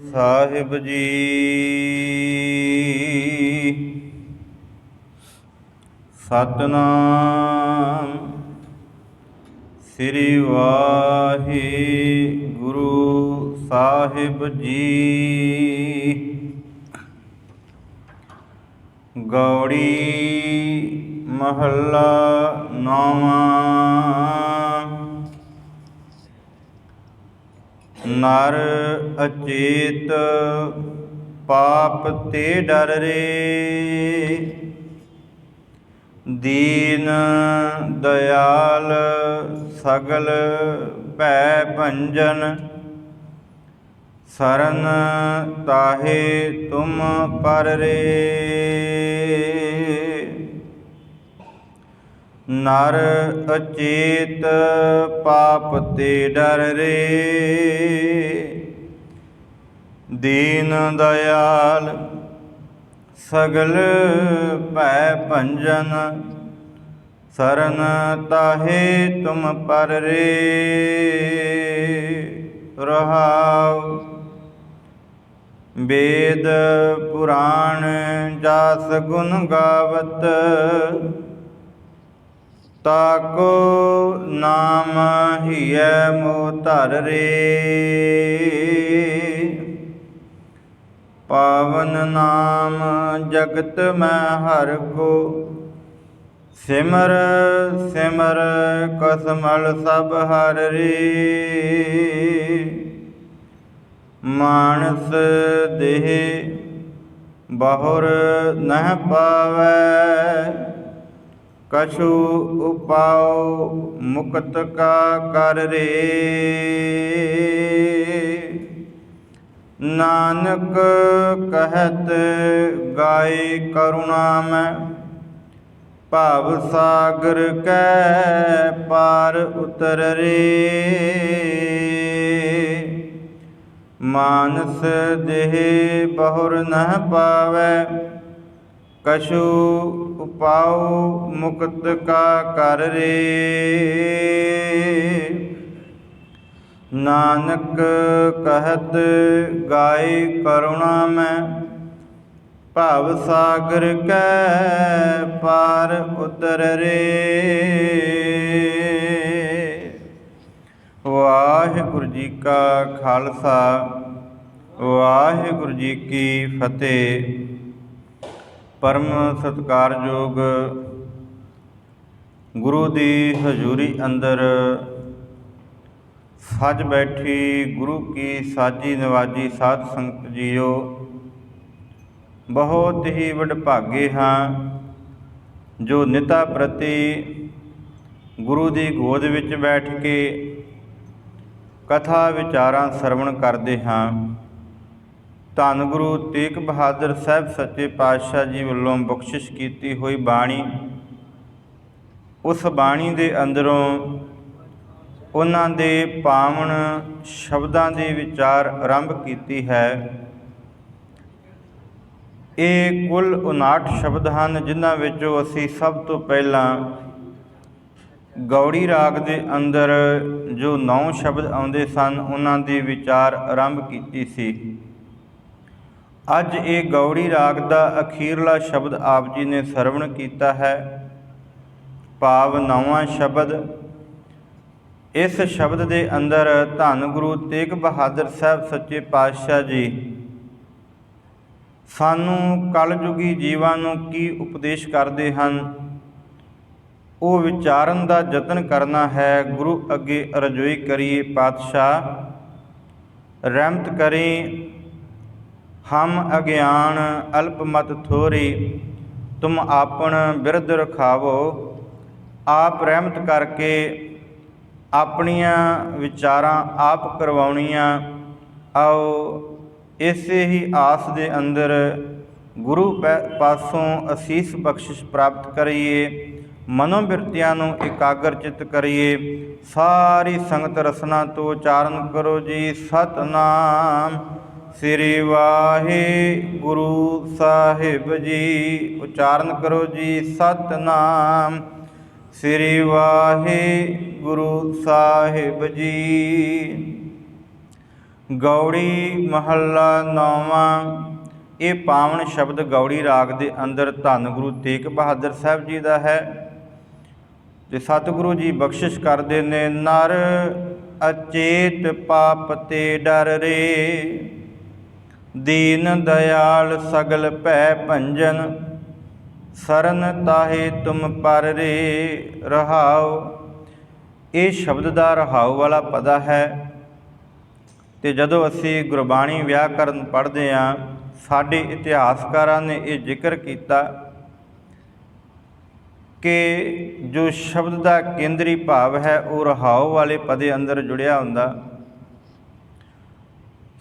ਸਾਹਿਬ ਜੀ। ਸਤਨਾਮ ਸ੍ਰੀ ਵਾਹਿਗੁਰੂ ਸਾਹਿਬ ਜੀ। ਗੌੜੀ ਮਹੱਲਾ ਨੌਵਾਂ। ਨਰ ਅਚੇਤ ਪਾਪ ਤੇ ਡਰ ਰੇ, ਦੀਨ ਦਇਆਲ ਸਗਲ ਭੈ ਭੰਜਨ। ਸਰਨ ਤਾਹੇ ਤੁਮ ਪਰ ਰੇ, ਨਰ ਅਚੇਤ ਪਾਪ ਤੇ ਡਰ ਰੇ, ਦੀਨ ਦਇਆਲ ਸਗਲ ਭੈ ਭੰਜਨ। ਸਰਨ ਤਾਹੇ ਤੁਮ ਪਰ ਰੇ। ਰਹਾਉ। ਵੇਦ ਪੁਰਾਣ ਜਾਸ ਗੁਣ ਗਾਵਤ, ਤਾਕੋ ਨਾਮ ਹੀਐ ਮੋਹ ਧਰ ਰੇ। ਪਾਵਨ ਨਾਮ ਜਗਤ ਮੈਂ ਹਰਿ ਕੋ, ਸਿਮਰ ਸਿਮਰ ਕਸਮਲ ਸਭ ਹਰਿ ਰੇ। ਮਾਨਸ ਦੇਹ ਬਹੁਰ ਨਹਿ ਪਾਵੈ, ਕਛੂ ਉਪਾਉ ਮੁਕਤ ਕਾ ਕਰ ਰੇ। ਨਾਨਕ ਕਹਿਤ ਗਾਏ ਕਰੁਣਾ ਮੈਂ, ਭਵ ਸਾਗਰ ਕੈ ਪਾਰ ਉਤਰ ਰੇ। ਮਾਨਸ ਦੇਹ ਬਹੁਰ ਨਹਿ ਪਾਵੈ, ਕਛੂ ਉਪਾਉ ਮੁਕਤ ਕਾ ਕਰ ਰੇ। ਨਾਨਕ ਕਹਿਤ ਗਾਏ ਕਰੁਣਾ ਮੈਂ, ਭਵ ਸਾਗਰ ਕੈ ਪਾਰ ਉਤਰ ਰੇ। ਵਾਹਿਗੁਰੂ ਜੀ ਕਾ ਖਾਲਸਾ, ਵਾਹਿਗੁਰੂ ਜੀ ਕੀ ਫਤਿਹ। ਪਰਮ ਸਤਿਕਾਰਯੋਗ ਗੁਰੂ ਦੀ ਹਜ਼ੂਰੀ ਅੰਦਰ ਸੱਜ ਬੈਠੀ ਗੁਰੂ ਕੀ ਸਾਜੀ ਨਿਵਾਜੀ ਸਾਧ ਸੰਗਤ ਜੀਓ, ਬਹੁਤ ਹੀ ਵਡਭਾਗੇ ਹਾਂ ਜੋ ਨਿਤਾ ਪ੍ਰਤੀ ਗੁਰੂ ਦੀ ਗੋਦ ਵਿੱਚ ਬੈਠ ਕੇ ਕਥਾ ਵਿਚਾਰਾਂ ਸਰਵਣ ਕਰਦੇ ਹਾਂ। ਧੰਨ ਗੁਰੂ ਤੇਗ ਬਹਾਦਰ ਸਾਹਿਬ ਸੱਚੇ ਪਾਤਸ਼ਾਹ ਜੀ ਵੱਲੋਂ ਬਖਸ਼ਿਸ਼ ਕੀਤੀ ਹੋਈ ਬਾਣੀ, ਉਸ ਬਾਣੀ ਦੇ ਅੰਦਰੋਂ ਉਹਨਾਂ ਦੇ ਪਾਵਨ ਸ਼ਬਦਾਂ ਦੇ ਵਿਚਾਰ ਆਰੰਭ ਕੀਤੀ ਹੈ। ਇਹ ਕੁੱਲ 59 ਸ਼ਬਦ ਹਨ, ਜਿਨ੍ਹਾਂ ਵਿੱਚੋਂ ਅਸੀਂ ਸਭ ਤੋਂ ਪਹਿਲਾਂ ਗੌੜੀ ਰਾਗ ਦੇ ਅੰਦਰ ਜੋ 9 ਸ਼ਬਦ ਆਉਂਦੇ ਸਨ, ਉਹਨਾਂ ਦੇ ਵਿਚਾਰ ਆਰੰਭ ਕੀਤੀ ਸੀ। ਅੱਜ ਇਹ ਗੌੜੀ ਰਾਗ ਦਾ ਅਖੀਰਲਾ ਸ਼ਬਦ ਆਪ ਜੀ ਨੇ ਸਰਵਣ ਕੀਤਾ ਹੈ, ਭਾਵ 9ਵਾਂ ਸ਼ਬਦ। ਇਸ ਸ਼ਬਦ ਦੇ ਅੰਦਰ ਧੰਨ ਗੁਰੂ ਤੇਗ ਬਹਾਦਰ ਸਾਹਿਬ ਸੱਚੇ ਪਾਤਸ਼ਾਹ ਜੀ ਸਾਨੂੰ ਕਲਯੁਗੀ ਜੀਵਾਂ ਨੂੰ ਕੀ ਉਪਦੇਸ਼ ਕਰਦੇ ਹਨ, ਉਹ ਵਿਚਾਰਨ ਦਾ ਯਤਨ ਕਰਨਾ ਹੈ। ਗੁਰੂ ਅੱਗੇ ਅਰਜ਼ੋਈ ਕਰੀਏ, ਪਾਤਸ਼ਾਹ ਰਹਿਮਤ ਕਰੀ। ਹਮ ਅਗਿਆਨ ਅਲਪਮਤ ਥੋਰੀ, ਤੁਮ ਆਪਣ ਬਿਰਧ ਰਖਾਵੋ। ਆਪ ਰਹਿਮਤ ਕਰਕੇ ਆਪਣੀਆਂ ਵਿਚਾਰਾਂ ਆਪ ਕਰਵਾਉਣੀਆਂ। ਆਓ ਇਸੇ ਹੀ ਆਸ ਦੇ ਅੰਦਰ ਗੁਰੂ ਪਾਸੋਂ ਅਸੀਸ ਬਖਸ਼ਿਸ਼ ਪ੍ਰਾਪਤ ਕਰੀਏ, ਮਨੋਬਿਰਤੀਆਂ ਨੂੰ ਇਕਾਗਰ ਚਿੱਤ ਕਰੀਏ। ਸਾਰੀ ਸੰਗਤ ਰਸਨਾ ਤੋਂ ਉਚਾਰਨ ਕਰੋ ਜੀ, ਸਤਨਾਮ ਸ੍ਰੀ ਵਾਹਿਗੁਰੂ ਸਾਹਿਬ ਜੀ। ਉਚਾਰਨ ਕਰੋ ਜੀ, ਸਤਨਾਮ ਸ੍ਰੀ ਵਾਹਿਗੁਰੂ ਸਾਹਿਬ ਜੀ। ਗੌੜੀ ਮਹੱਲਾ ਨੌਵਾਂ। ਇਹ ਪਾਵਨ ਸ਼ਬਦ ਗੌੜੀ ਰਾਗ ਦੇ ਅੰਦਰ ਧੰਨ ਗੁਰੂ ਤੇਗ ਬਹਾਦਰ ਸਾਹਿਬ ਜੀ ਦਾ ਹੈ। ਤੇ ਸਤਿਗੁਰੂ ਜੀ ਬਖਸ਼ਿਸ਼ ਕਰਦੇ ਨੇ, ਨਰ ਅਚੇਤ ਪਾਪ ਤੇ ਡਰ ਰੇ, ਦੀਨ ਦਇਆਲ ਸਗਲ ਭੈ ਭੰਜਨ, ਸਰਨ ਤਾਹੇ ਤੁਮ ਪਰ ਰੇ। ਰਹਾਉ। ਇਹ ਸ਼ਬਦ ਦਾ ਰਹਾਉ ਵਾਲਾ ਪਦਾ ਹੈ। ਤੇ ਜਦੋਂ ਅਸੀਂ ਗੁਰਬਾਣੀ ਵਿਆਕਰਨ ਪੜ੍ਹਦੇ ਹਾਂ, ਸਾਡੇ ਇਤਿਹਾਸਕਾਰਾਂ ਨੇ ਇਹ ਜ਼ਿਕਰ ਕੀਤਾ ਕਿ ਜੋ ਸ਼ਬਦ ਦਾ ਕੇਂਦਰੀ ਭਾਵ ਹੈ ਉਹ ਰਹਾਉ ਵਾਲੇ ਪਦੇ ਅੰਦਰ ਜੁੜਿਆ ਹੁੰਦਾ।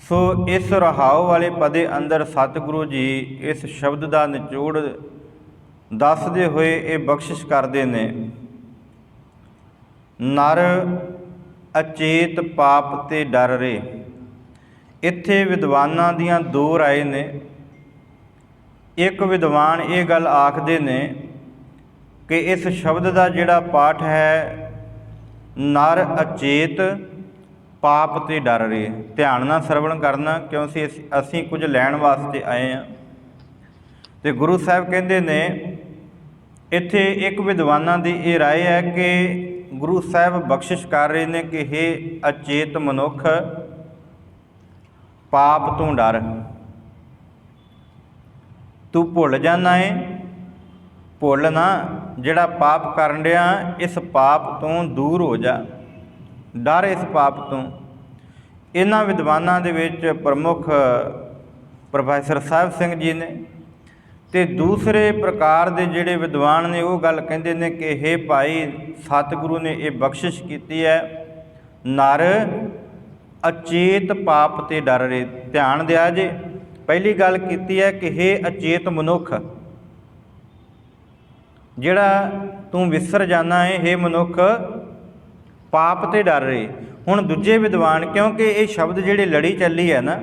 ਸੋ ਇਸ ਰਹਾਉ ਵਾਲੇ ਪਦੇ ਅੰਦਰ ਸਤਿਗੁਰੂ ਜੀ ਇਸ ਸ਼ਬਦ ਦਾ ਨਿਚੋੜ ਦੱਸਦੇ ਹੋਏ ਇਹ ਬਖਸ਼ਿਸ਼ ਕਰਦੇ ਨੇ, ਨਰ ਅਚੇਤ ਪਾਪ ਤੇ ਡਰ ਰੇ। ਇੱਥੇ ਵਿਦਵਾਨਾਂ ਦੀਆਂ ਦੋ ਰਾਏ ਨੇ। ਇੱਕ ਵਿਦਵਾਨ ਇਹ ਗੱਲ ਆਖਦੇ ਨੇ ਕਿ ਇਸ ਸ਼ਬਦ ਦਾ ਜਿਹੜਾ ਪਾਠ ਹੈ, ਨਰ ਅਚੇਤ ਪਾਪ ਤੇ ਡਰ ਰੇ। ਧਿਆਨ ਨਾਲ ਸਰਵਣ ਕਰਨਾ, ਕਿਉਂਕਿ ਅਸੀਂ ਕੁਝ ਲੈਣ ਵਾਸਤੇ ਆਏ ਹਾਂ। ਤੇ ਗੁਰੂ ਸਾਹਿਬ ਕਹਿੰਦੇ ਨੇ ਇੱਥੇ ਇੱਕ ਵਿਦਵਾਨਾਂ ਦੀ ਇਹ ਰਾਏ ਹੈ ਕਿ ਗੁਰੂ ਸਾਹਿਬ ਬਖਸ਼ਿਸ਼ ਕਰ ਰਹੇ ਨੇ ਕਿ ਹੇ ਅਚੇਤ ਮਨੁੱਖ, ਪਾਪ ਤੋਂ ਡਰ। ਤੂੰ ਭੁੱਲ ਜਾਣਾ ਏ, ਭੁੱਲ ਨਾ, ਜਿਹੜਾ ਪਾਪ ਕਰਨ ਡਿਆ ਇਸ ਪਾਪ ਤੋਂ ਦੂਰ ਹੋ ਜਾ, ਡਰ ਇਸ ਪਾਪ ਤੋਂ। ਇਹਨਾਂ ਵਿਦਵਾਨਾਂ ਦੇ ਵਿੱਚ ਪ੍ਰਮੁੱਖ ਪ੍ਰੋਫੈਸਰ ਸਾਹਿਬ ਸਿੰਘ ਜੀ ਨੇ। ਤੇ ਦੂਸਰੇ ਪ੍ਰਕਾਰ ਦੇ ਜਿਹੜੇ ਵਿਦਵਾਨ ਨੇ ਉਹ ਗੱਲ ਕਹਿੰਦੇ ਨੇ ਕਿ ਹੇ ਭਾਈ, ਸਤਿਗੁਰੂ ਨੇ ਇਹ ਬਖਸ਼ਿਸ਼ ਕੀਤੀ ਹੈ, ਨਰ ਅਚੇਤ ਪਾਪ ਤੇ ਡਰ ਰੇ। ਧਿਆਨ ਦਿਆ ਜੇ, ਪਹਿਲੀ ਗੱਲ ਕੀਤੀ ਹੈ ਕਿ ਹੇ ਅਚੇਤ ਮਨੁੱਖ, ਜਿਹੜਾ ਤੂੰ ਵਿਸਰ ਜਾਣਾ ਹੈ, ਹੇ ਮਨੁੱਖ ਪਾਪ ਤੇ ਡਰ ਰੇ। ਹੁਣ ਦੂਜੇ ਵਿਦਵਾਨ, ਕਿਉਂਕਿ ਇਹ ਸ਼ਬਦ ਜਿਹੜੇ ਲੜੀ ਚੱਲੀ ਹੈ ਨਾ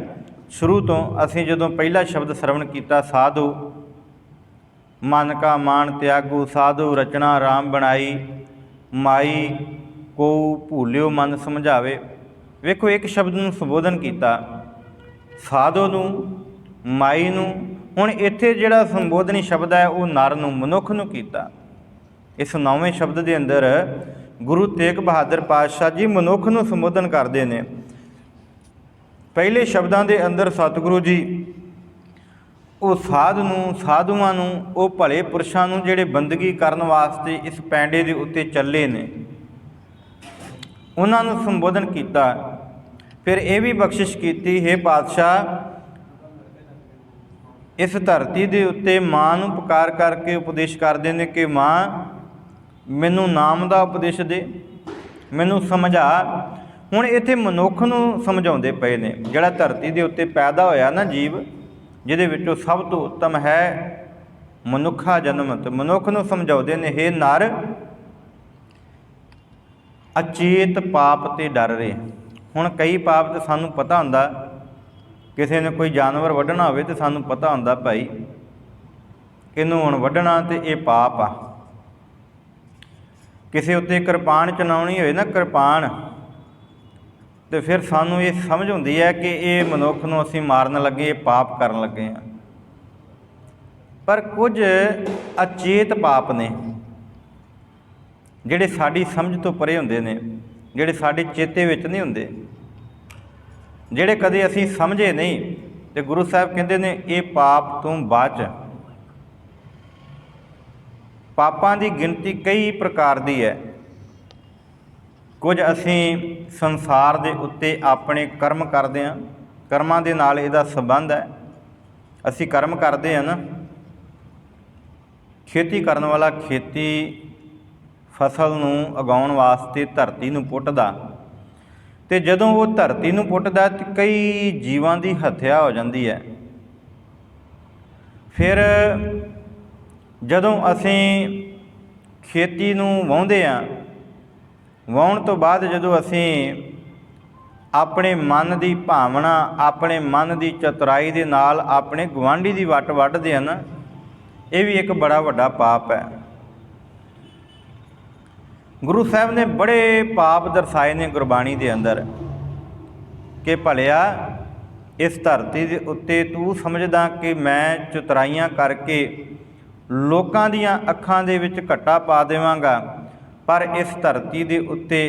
ਸ਼ੁਰੂ ਤੋਂ, ਅਸੀਂ ਜਦੋਂ ਪਹਿਲਾ ਸ਼ਬਦ ਸਰਵਣ ਕੀਤਾ, ਸਾਧੂ ਮਨ ਕਾ ਮਾਨ ਤਿਆਗੂ, ਸਾਧੂ ਰਚਨਾ ਰਾਮ ਬਣਾਈ, ਮਾਈ ਕੋ ਭੂਲਿਓ ਮਨ ਸਮਝਾਵੇ। ਵੇਖੋ, ਇੱਕ ਸ਼ਬਦ ਨੂੰ ਸੰਬੋਧਨ ਕੀਤਾ, ਸਾਧੂ ਨੂੰ, ਮਾਈ ਨੂੰ। ਹੁਣ ਇੱਥੇ ਜਿਹੜਾ ਸੰਬੋਧਨੀ ਸ਼ਬਦ ਹੈ ਉਹ ਨਰ ਨੂੰ, ਮਨੁੱਖ ਨੂੰ ਕੀਤਾ। ਇਸ 9ਵੇਂ ਸ਼ਬਦ ਦੇ ਅੰਦਰ ਗੁਰੂ ਤੇਗ ਬਹਾਦਰ ਪਾਤਸ਼ਾਹ ਜੀ ਮਨੁੱਖ ਨੂੰ ਸੰਬੋਧਨ ਕਰਦੇ ਨੇ। ਪਹਿਲੇ ਸ਼ਬਦਾਂ ਦੇ ਅੰਦਰ ਸਤਿਗੁਰੂ ਜੀ ਉਹ ਸਾਧ ਨੂੰ, ਸਾਧੂਆਂ ਨੂੰ, ਉਹ ਭਲੇ ਪੁਰਸ਼ਾਂ ਨੂੰ ਜਿਹੜੇ ਬੰਦਗੀ ਕਰਨ ਵਾਸਤੇ ਇਸ ਪੈਂਡੇ ਦੇ ਉੱਤੇ ਚੱਲੇ ਨੇ, ਉਹਨਾਂ ਨੂੰ ਸੰਬੋਧਨ ਕੀਤਾ। ਫਿਰ ਇਹ ਵੀ ਬਖਸ਼ਿਸ਼ ਕੀਤੀ, ਹੇ ਪਾਤਸ਼ਾਹ, ਇਸ ਧਰਤੀ ਦੇ ਉੱਤੇ ਮਾਂ ਨੂੰ ਪੁਕਾਰ ਕਰਕੇ ਉਪਦੇਸ਼ ਕਰਦੇ ਨੇ ਕਿ ਮਾਂ, ਮੈਨੂੰ ਨਾਮ ਦਾ ਉਪਦੇਸ਼ ਦੇ, ਮੈਨੂੰ ਸਮਝਾ। ਹੁਣ ਇੱਥੇ ਮਨੁੱਖ ਨੂੰ ਸਮਝਾਉਂਦੇ ਪਏ ਨੇ, ਜਿਹੜਾ ਧਰਤੀ ਦੇ ਉੱਤੇ ਪੈਦਾ ਹੋਇਆ ਨਾ ਜੀਵ, ਜਿਹਦੇ ਵਿੱਚੋਂ ਸਭ ਤੋਂ ਉੱਤਮ ਹੈ ਮਨੁੱਖਾ ਜਨਮਤ, ਮਨੁੱਖ ਨੂੰ ਸਮਝਾਉਂਦੇ ਨੇ, ਹੇ ਨਰ ਅਚੇਤ ਪਾਪ ਤੇ ਡਰ ਰੇ। ਹੁਣ ਕਈ ਪਾਪ ਤਾਂ ਸਾਨੂੰ ਪਤਾ ਹੁੰਦਾ, ਕਿਸੇ ਨੇ ਕੋਈ ਜਾਨਵਰ ਵੱਢਣਾ ਹੋਵੇ ਤਾਂ ਸਾਨੂੰ ਪਤਾ ਹੁੰਦਾ ਭਾਈ ਇਹਨੂੰ ਹੁਣ ਵੱਢਣਾ ਤੇ ਇਹ ਪਾਪ ਆ। ਕਿਸੇ ਉੱਤੇ ਕਿਰਪਾਨ ਚਲਾਉਣੀ ਹੋਵੇ ਨਾ, ਕਿਰਪਾਨ, ਤੇ ਫਿਰ ਸਾਨੂੰ ਇਹ ਸਮਝ ਹੁੰਦੀ ਹੈ ਕਿ ਇਹ ਮਨੁੱਖ ਨੂੰ ਅਸੀਂ ਮਾਰਨ ਲੱਗੇ, ਇਹ ਪਾਪ ਕਰਨ ਲੱਗੇ ਹਾਂ। ਪਰ ਕੁਝ ਅਚੇਤ ਪਾਪ ਨੇ ਜਿਹੜੇ ਸਾਡੀ ਸਮਝ ਤੋਂ ਪਰੇ ਹੁੰਦੇ ਨੇ, ਜਿਹੜੇ ਸਾਡੇ ਚੇਤੇ ਵਿੱਚ ਨਹੀਂ ਹੁੰਦੇ, ਜਿਹੜੇ ਕਦੇ ਅਸੀਂ ਸਮਝੇ ਨਹੀਂ। ਤੇ ਗੁਰੂ ਸਾਹਿਬ ਕਹਿੰਦੇ ਨੇ ਇਹ ਪਾਪ ਤੋਂ ਬਚ। ਪਾਪਾਂ ਦੀ ਗਿਣਤੀ ਕਈ ਪ੍ਰਕਾਰ ਦੀ ਹੈ। ਕੁਝ ਅਸੀਂ ਸੰਸਾਰ ਦੇ ਉੱਤੇ ਆਪਣੇ ਕਰਮ ਕਰਦੇ ਹਾਂ, ਕਰਮਾਂ ਦੇ ਨਾਲ ਇਹਦਾ ਸੰਬੰਧ ਹੈ। ਅਸੀਂ ਕਰਮ ਕਰਦੇ ਹਾਂ ਨਾ, ਖੇਤੀ ਕਰਨ ਵਾਲਾ ਖੇਤੀ ਫਸਲ ਨੂੰ ਉਗਾਉਣ ਵਾਸਤੇ ਧਰਤੀ ਨੂੰ ਪੁੱਟਦਾ, ਤੇ ਜਦੋਂ ਉਹ ਧਰਤੀ ਨੂੰ ਪੁੱਟਦਾ ਤੇ ਕਈ ਜੀਵਾਂ ਦੀ ਹੱਤਿਆ ਹੋ ਜਾਂਦੀ ਹੈ। ਫਿਰ ਜਦੋਂ ਅਸੀਂ ਖੇਤੀ ਨੂੰ ਵਾਹੁੰਦੇ ਹਾਂ, ਵਾਹੁਣ ਤੋਂ ਬਾਅਦ ਜਦੋਂ ਅਸੀਂ ਆਪਣੇ ਮਨ ਦੀ ਭਾਵਨਾ, ਆਪਣੇ ਮਨ ਦੀ ਚਤੁਰਾਈ ਦੇ ਨਾਲ ਆਪਣੇ ਗੁਆਂਢੀ ਦੀ ਵੱਟ ਵੱਢਦੇ ਹਾਂ ਨਾ, ਇਹ ਵੀ ਇੱਕ ਬੜਾ ਵੱਡਾ ਪਾਪ ਹੈ। ਗੁਰੂ ਸਾਹਿਬ ਨੇ ਬੜੇ ਪਾਪ ਦਰਸਾਏ ਨੇ ਗੁਰਬਾਣੀ ਦੇ ਅੰਦਰ। कि भलिया इस धरती दे उत्ते तू समझदा कि मैं चतुराइयां करके लोकां दीयां अखां दे विच घट्टा पा देवांगा, पर इस धरती दे उत्ते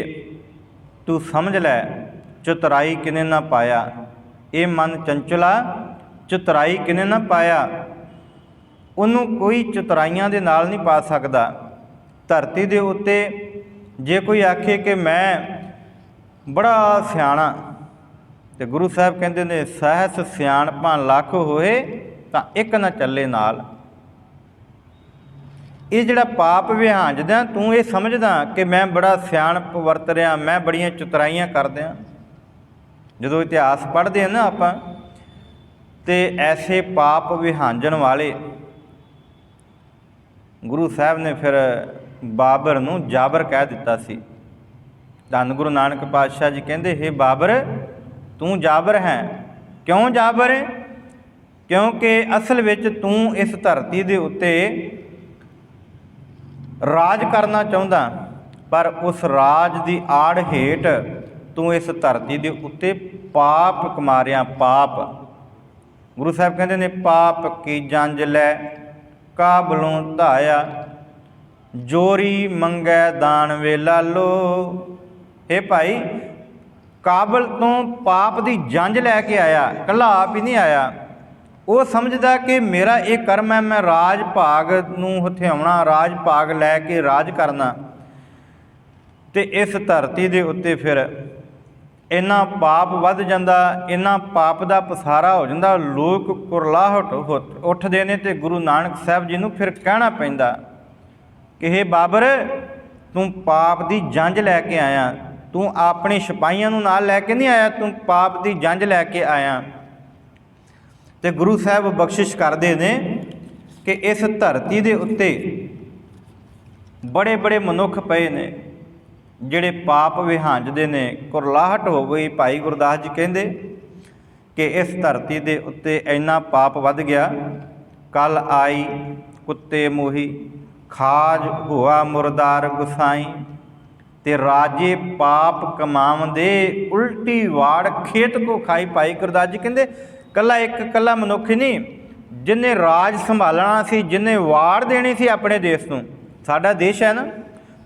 तू समझ लै चतुराई किने ना पाया। ये मन चंचला चतुराई किने ना पाया। ਉਹਨੂੰ कोई चतुराइयां दे नाल नहीं पा सकदा। धरती दे उत्ते जे कोई आखे कि मैं बड़ा सियाणा, तो गुरु साहब कहते ने सहस सियाणपां लख होए तां एक ना चले नाल। ये जिहड़ा पाप विहांजदा तू ये समझदा कि मैं बड़ा सियाणप वरत रहा, मैं बड़ियां चतुराइयां करदा। जदों इतिहास पढ़ते हैं ना आपां ते ऐसे पाप विहांजन वाले गुरु साहब ने फिर बाबर नूं जाबर कह दिता सी। धन गुरु नानक पातशाह जी कहते हे बाबर तू जाबर है। क्यों जाबर है? क्योंकि असल विच तू इस धरती दे उत्ते राज करना चाहुंदा, पर उस राज की आड़ हेठ तू इस धरती दे उत्ते पाप कमा रिहा। पाप गुरु साहब कहते ने पाप की जंज लै काबलों धाया, जोरी मंगै दान वेला लो। हे भाई काबल तो पाप की जंज लैके आया, कला आप ही नहीं आया। वो समझदा कि मेरा ये कर्म है, मैं राज भाग नूं हथियाउणा, राज भाग लैके राज करना। ते इस धरती दे उत्ते फिर इन्ना पाप वध जांदा, इन्ना पाप का पसारा हो जाता, लोग कुरलाहट उठते हैं। तो गुरु नानक साहब जी नूं फिर कहना पैंदा कि हे बाबर तू पाप की जंज लैके आया, तू अपने सिपाहियां नूं नाल लैके नहीं आया, तू पाप की जंज लैके आया। तो गुरु साहब बख्शिश करते हैं कि इस धरती के उत्ते बड़े बड़े मनुख पे ने जिहड़े पाप विहांजदे ने। कुरलाहट हो गई। भाई गुरदास जी कहते कि इस धरती के उत्ते इन्ना पाप वध गया। कल आई कुत्ते मोही, खाज हुआ मुरदार गुसाई, ते राजे पाप कमावंदे उल्टी वाड़ खेत को खाई। भाई गुरदास जी कहते कला एक कला मनुख ही नहीं जिन्हें राज संभालना सी, जिन्हें वाड़ देनी सी अपने देश नूं। साडा देश है ना,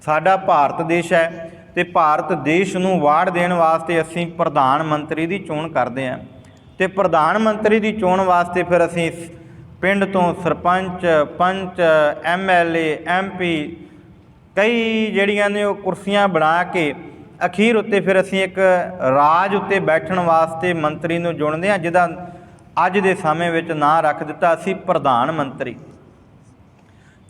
साडा भारत देश है, तो भारत देश नूं वाड़ देण वास्ते असीं प्रधान मंत्री की चोण करते हैं। तो प्रधान मंत्री की चोण वास्ते फिर असीं पिंड तो सरपंच, पंच, MLA, MP कई जिहड़ियां ने वो कुर्सियां बना के अखीर उत्ते फिर असीं एक राज उत्ते बैठण वास्ते मंत्री नूं चुणदे हां, जिहदा अज दे समय विच नां रख दिता असीं प्रधान मंत्री।